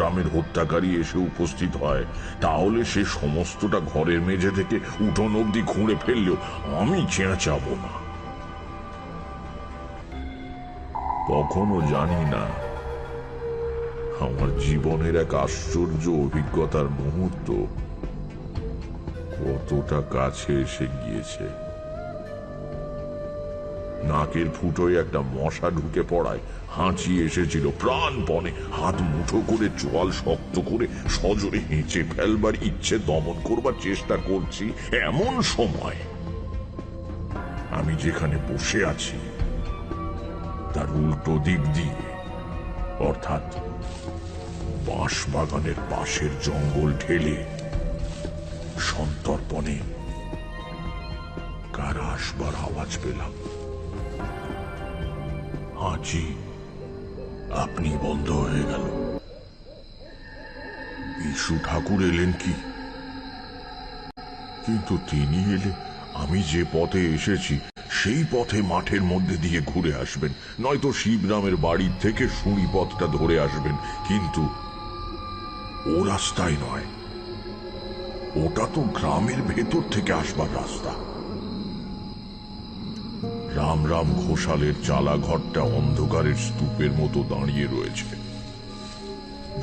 রামের হত্যাকারী এসে উপস্থিত হয়, তাহলে সে সমস্তটা ঘরের মেঝে থেকে উঠোন অব্দি খুঁড়ে ফেললেও আমি চেঁচাবো না। কখনো জানি না আমার জীবনের এক আশ্চর্য অভিজ্ঞতার মুহূর্ত কতটা কাছে এসে গিয়েছে। নাকের ফুটোয় একটা মশা ঢুকে পড়ায় হাঁচি এসেছিল প্রাণপণে। হাত মুঠো করে চোয়াল শক্ত করে সজোরে হেঁচে ফেলবার ইচ্ছে দমন করবার চেষ্টা করছি, এমন সময় আমি যেখানে বসে আছি তার উল্টো দিক দিয়ে, অর্থাৎ বাঁশ বাগানের পাশের জঙ্গল ঢেলে সন্তর্পণে কার আসবার আওয়াজ পেলাম। হাঁচি আপনি বন্ধ হয়ে গেল। বিশু ঠাকুর এলেন কি? কিন্তু তিনি এলে আমি যে পথে এসেছি সেই পথে মাঠের মধ্যে দিয়ে ঘুরে আসবেন, নয়তো শিবরামের বাড়ির থেকে শুঁড়ি পথটা ধরে আসবেন। কিন্তু ও রাস্তায় নয়, ওটা তো গ্রামের ভেতর থেকে আসবার রাস্তা। রামরাম ঘোষালের চালা ঘরটা অন্ধকারের স্তূপের মতো দাঁড়িয়ে রয়েছে।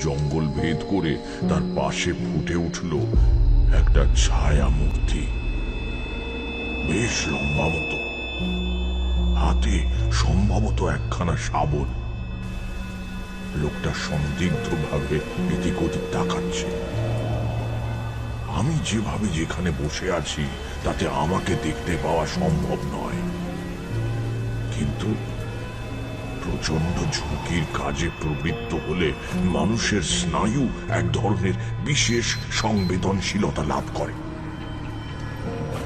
জঙ্গল ভেদ করে তার পাশে ফুটে উঠল একটা ছায়া মূর্তি, বেশ লম্বা মতো, হাতে সম্ভবত একখানা শাবল। লোকটা সন্দিগ্ধ ভাবে এদিক ওদিক তাকাচ্ছে। আমি যেভাবে যেখানে বসে আছি তাতে আমাকে দেখতে পাওয়া সম্ভব নয়, কিন্তু প্রচন্ড ঝুঁকির কাজে প্রবৃত্ত হলে মানুষের স্নায়ু এক ধরনের বিশেষ সংবেদনশীলতা লাভ করে।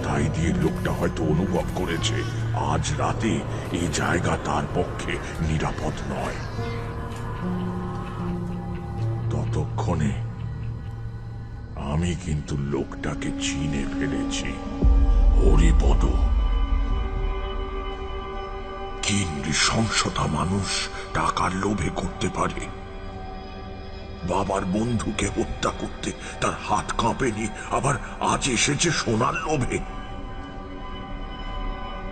তাই দিয়ে লোকটা হয়তো অনুভব করেছে আজ রাতে এই জায়গা তার পক্ষে নিরাপদ নয়। ততক্ষণে আমি কিন্তু লোকটাকে চিনে ফেলেছি। হরিপদ। কি নৃশংসতা মানুষ টাকার লোভে করতে পারে! বাবার বন্ধুকে হত্যা করতে তার হাত কাঁপেনি, আবার আজ এসেছে সোনার লোভে।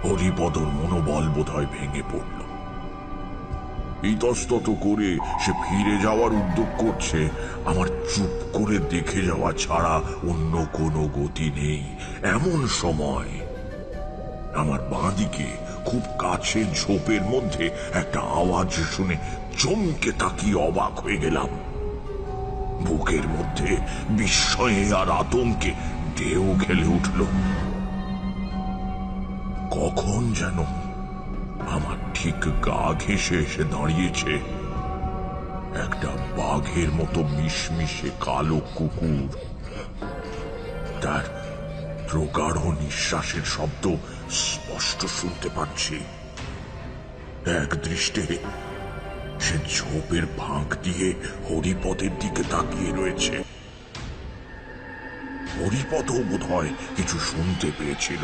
হরিপদর মনোবল বোধহয় ভেঙে পড়ল। ইতস্তত করে সে ফিরে যাওয়ার উদ্যোগ করছে। আমার চুপ করে দেখে যাওয়া ছাড়া অন্য কোনো গতি নেই। এমন সময় আমার বাঁদিকে খুব কাছে ঝোপের মধ্যে একটা আওয়াজ শুনে চমকে তাকিয়ে অবাক হয়ে গেলাম। বুকের মধ্যে বিস্ময়ে আর আতঙ্কে ঢেউ খেলে উঠল। কখন যেন আমার ঠিক গা ঘেঁষে এসে দাঁড়িয়েছে একটা বাঘের মতো মিশমিশে কালো কুকুর। তার প্রগাঢ় নিঃশ্বাসের শব্দ স্পষ্ট শুনতে পাচ্ছি। এক দৃষ্টে সে ঝোপের ফাঁক দিয়ে হরিপদের দিকে তাকিয়ে রয়েছে। হরিপদ বোধহয় কিছু শুনতে পেয়েছিল।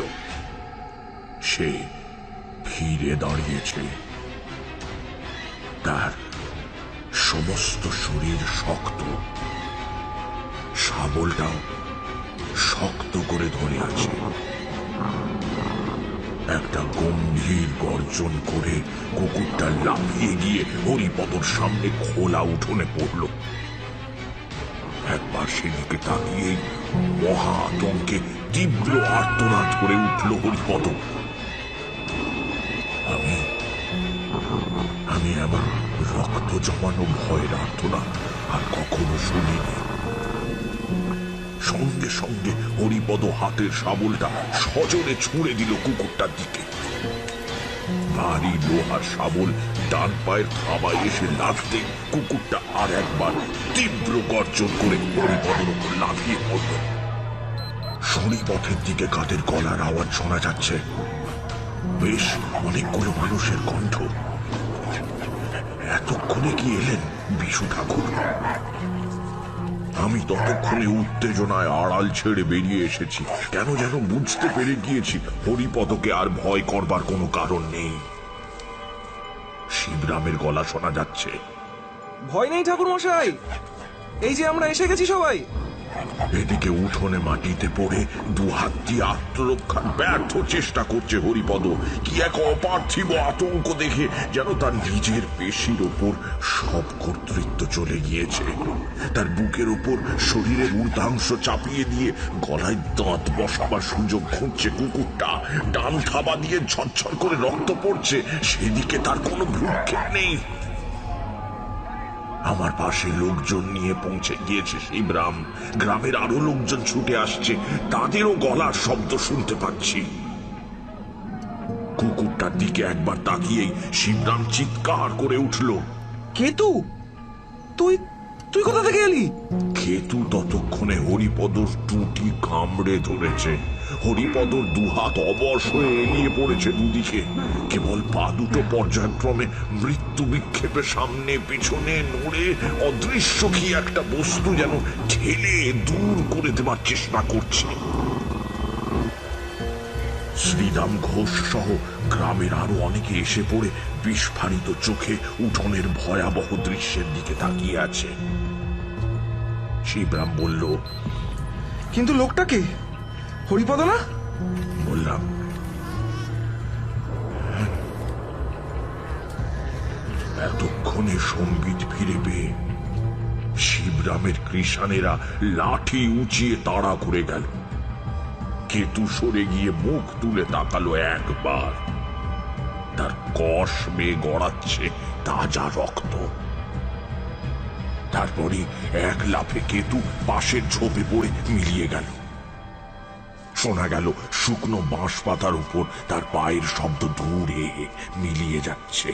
সে ফিরে দাঁড়িয়েছে। তার সমস্ত শরীর শক্ত, শাবলটাও শক্ত করে ধরে আছে। একটা গম্ভীর গর্জন করে কুকুরটা লাফিয়ে গিয়ে হরিপদর সামনে খোলা উঠোনে পড়ল। একবার সেদিকে তাকিয়ে মহা আতঙ্কে তীব্র আর্তনাদ করে উঠল হরিপদ। আমি এমন রক্ত জমানো ভয়ের আর্তনাদ আর কখনো শুনিনি। সঙ্গে সঙ্গে হরিপদ হাতের শাবলটা সজোরে ছুঁড়ে দিল কুকুরটার দিকে। ভারী লোহার শাবল ডান পায়ের থাবায় এসে লাগতে কুকুরটা আর একবার তীব্র গর্জন করে হরিপদের উপর লাফিয়ে পড়ল। শনিপথের দিকে কাদের গলার আওয়াজ শোনা যাচ্ছে। বেশ অনেকগুলো মানুষের কণ্ঠ। এতক্ষণে কি এলেন বিশু ঠাকুর? আমি ততক্ষণে উত্তেজনায় আড়াল ছেড়ে বেরিয়ে এসেছি। কেন যেন বুঝতে পেরে গিয়েছি হরিপদকে আর ভয় করবার কোনো কারণ নেই। শিবরামের গলা শোনা যাচ্ছে। ভয় নেই ঠাকুর মশাই, এই যে আমরা এসে গেছি সবাই। এদিকে উঠোনে মাটিতে পড়ে দু হাত দিয়ে আত্মরক্ষার ব্যর্থ চেষ্টা করছে হরিপদ। কি এক অপার্থিব আতঙ্ক দেখে যেন তার নিজের পেশির ওপর সব কর্তৃত্ব চলে গিয়েছে। তার বুকের ওপর শরীরের ঊর্ধ্বাংশ চাপিয়ে দিয়ে গলায় দাঁত বসাবার সুযোগ খুঁজছে কুকুরটা। ডান থাবা দিয়ে ঝরঝর করে রক্ত পড়ছে, সেদিকে তার কোনো ভ্রুক্ষেপ নেই। আমার পাশে লোকজন নিয়ে পৌঁছে গিয়েছে শিবরাম। গ্রামের আরো লোকজন ছুটে আসছে, তাদেরও গলার শব্দ শুনতে পাচ্ছি। কুকুরটার দিকে একবার তাকিয়েই শিবরাম চিৎকার করে উঠল, কেতু, তুই তুই কোথা থেকে এলি? কেতু ততক্ষণে হরিপদর টুটি কামড়ে ধরেছে। হরিপদর দুহাত অবশ হয়ে এলিয়ে পড়েছে দুদিকে। কেবল পা দুটো পর্যায়ক্রমে মৃত্যু বিক্ষেপে সামনে পিছনে নড়ে অদৃশ্য কি একটা বস্তু যেন ঠেলে দূর করে দেবার চেষ্টা করছে। শ্রীরাম ঘোষ সহ গ্রামের আরো অনেকে এসে পড়ে বিস্ফারিত চোখে উঠোনের ভয়াবহ দৃশ্যের দিকে তাকিয়ে আছে। শিবরাম বলল, কিন্তু লোকটা কে? হরিপদ না? বললাম, এতক্ষণে সম্বিত ফিরে পেয়ে শিবরামের কৃষানেরা লাঠি উঁচিয়ে তাড়া করে গেল। কেতু সরে গিয়ে মুখ তুলে তাকালো একবার। তার কষ বেয়ে গড়াচ্ছে তাজা রক্ত। তারপরে এক লাফে কেতু পাশের ঝোপে পড়ে মিলিয়ে গেল। শোনা গেল শুকনো বাঁশ পাতার উপর তার পায়ের শব্দ দূরে মিলিয়ে যাচ্ছে।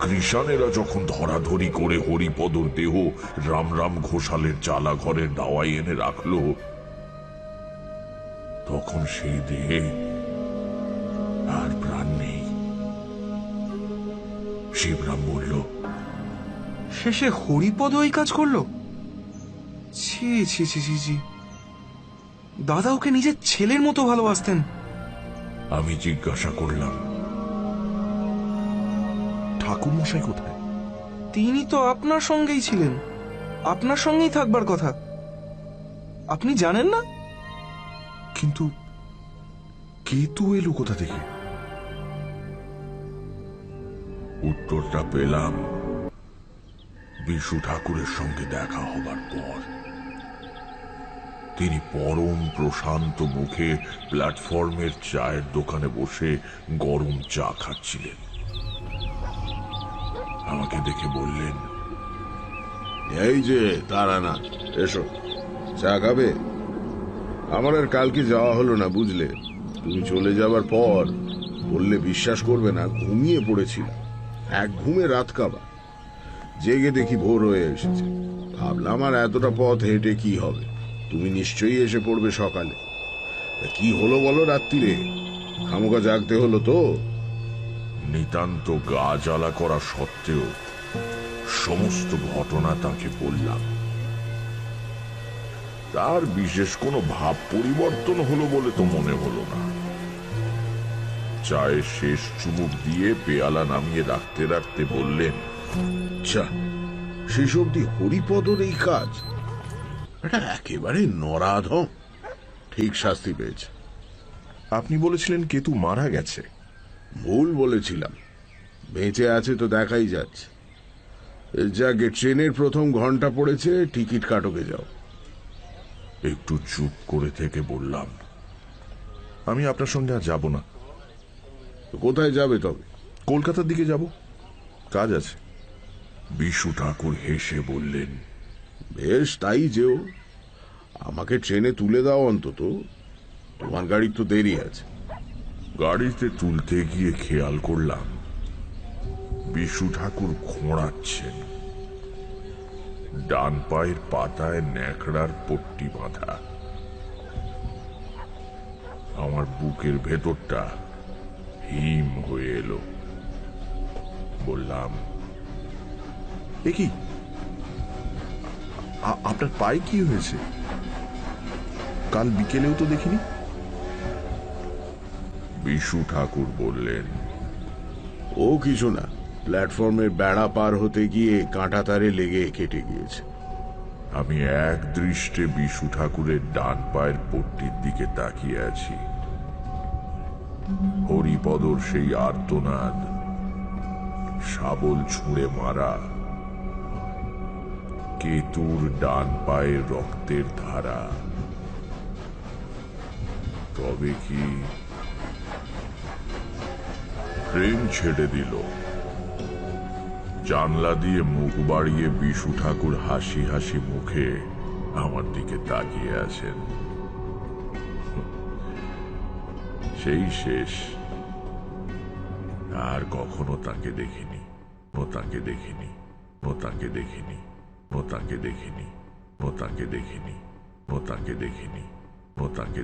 কৃষানেরা যখন ধরাধরি করে হরিপদর দেহ রামরাম ঘোষালের চালা ঘরের দাওয়াই এনে রাখলো, তখন সেই দেহে আর প্রাণ নেই। শিবরাম বলল, শেষে হরিপদ এই কাজ করলো? ছি ছি ছি ছি ছি, দাদা ওকে নিজের ছেলের মতো ভালোবাসতেন। আমি জিজ্ঞাসা করলাম, ঠাকুর মশাই কোথায়? তিনি তো আপনার সঙ্গেই ছিলেন, আপনার সঙ্গেই থাকবার কথা। আপনি জানেন না? কিন্তু কেতু এলো কোথা থেকে? উত্তরটা পেলাম বিশু ঠাকুরের সঙ্গে দেখা হবার পর। তিনি পরম প্রশান্ত মুখে প্ল্যাটফর্মের চায়ের দোকানে বসে গরম চা খাচ্ছিলেন। আমাকে দেখে বললেন, এই যে তারানাথ, এসো, চা খাবে? আমার আর কালকে যাওয়া হলো না, বুঝলে। তুমি চলে যাবার পর বললে বিশ্বাস করবে না, ঘুমিয়ে পড়েছিলাম। এক ঘুমে রাত কাবা। জেগে দেখি ভোর হয়ে এসেছে। ভাবলাম আর এতটা পথ হেঁটে কি হবে, তুমি নিশ্চয়ই এসে পড়বে সকালে। তা কি হলো বলো রাত্রিরে? খামোকা জাগতে হলো তো? নিতান্ত গা জ্বালা করা সত্ত্বেও সমস্ত ঘটনা তাকে বললাম। তার বিশেষ কোনো ভাব পরিবর্তন হলো বলে তো মনে হলো না। চায়ের শেষ চুমুক দিয়ে পেয়ালা নামিয়ে রাখতে রাখতে বললেন, আচ্ছা, শেষ অব্দি হরিপদর এই কাজ? এটা একেবারে নরাধম। ঠিক শাস্তি পেয়েছে। আপনি বলেছিলেন কেতু মারা গেছে। ভুল বলেছিলাম। বেঁচে আছে তো দেখাই যাচ্ছে। যাকে ট্রেনের প্রথম ঘন্টা পড়েছে, টিকিট কাটকে যাও। একটু চুপ করে থেকে বললাম, আমি আপনার সঙ্গে আর যাব না। কোথায় যাবে তবে? কলকাতার দিকে যাব, কাজ আছে। বিশু ঠাকুর হেসে বললেন, বেশ, তাই যেও। আমাকে ট্রেনে তুলে দাও অন্তত। তোমার গাড়ির তো দেরি আছে। গাড়িতে তুলতে গিয়ে খেয়াল করলাম বিশু ঠাকুর খোঁড়াচ্ছেন। ডান পায়ের পাতায় ন্যাকড়ার পট্টি বাঁধা। আমার বুকের ভেতরটা হিম হয়ে এলো। বললাম, এ কি, আপনার পায়ে কি হয়েছে? কাল বিকেলেও তো দেখিনি। বিশু ঠাকুর বললেন, ও কিছু না, প্ল্যাটফর্মের বেড়া পার হতে গিয়ে কাঁটা তারে লেগে কেটে গিয়েছে। আমি এক দৃষ্টে বিশু ঠাকুরের ডান পায়ের পট্টির দিকে তাকিয়ে আছি। হরিপদর সেই আর্তনাদ, শাবল ছুঁড়ে মারা, কেতুর ডান পায়ের রক্তের ধারা। তবে কি ট্রেন ছেড়ে দিল। জানলা দিয়ে মুখ বাড়িয়ে বিশু ঠাকুর হাসি হাসি মুখে আমার দিকে তাকিয়ে আছেন। সেই শেষ। আর কখনো তাকে দেখিনি, তাকে দেখিনি, তাকে দেখিনি, তাকে দেখিনি, তাকে দেখিনি, তাকে দেখিনি, তাকে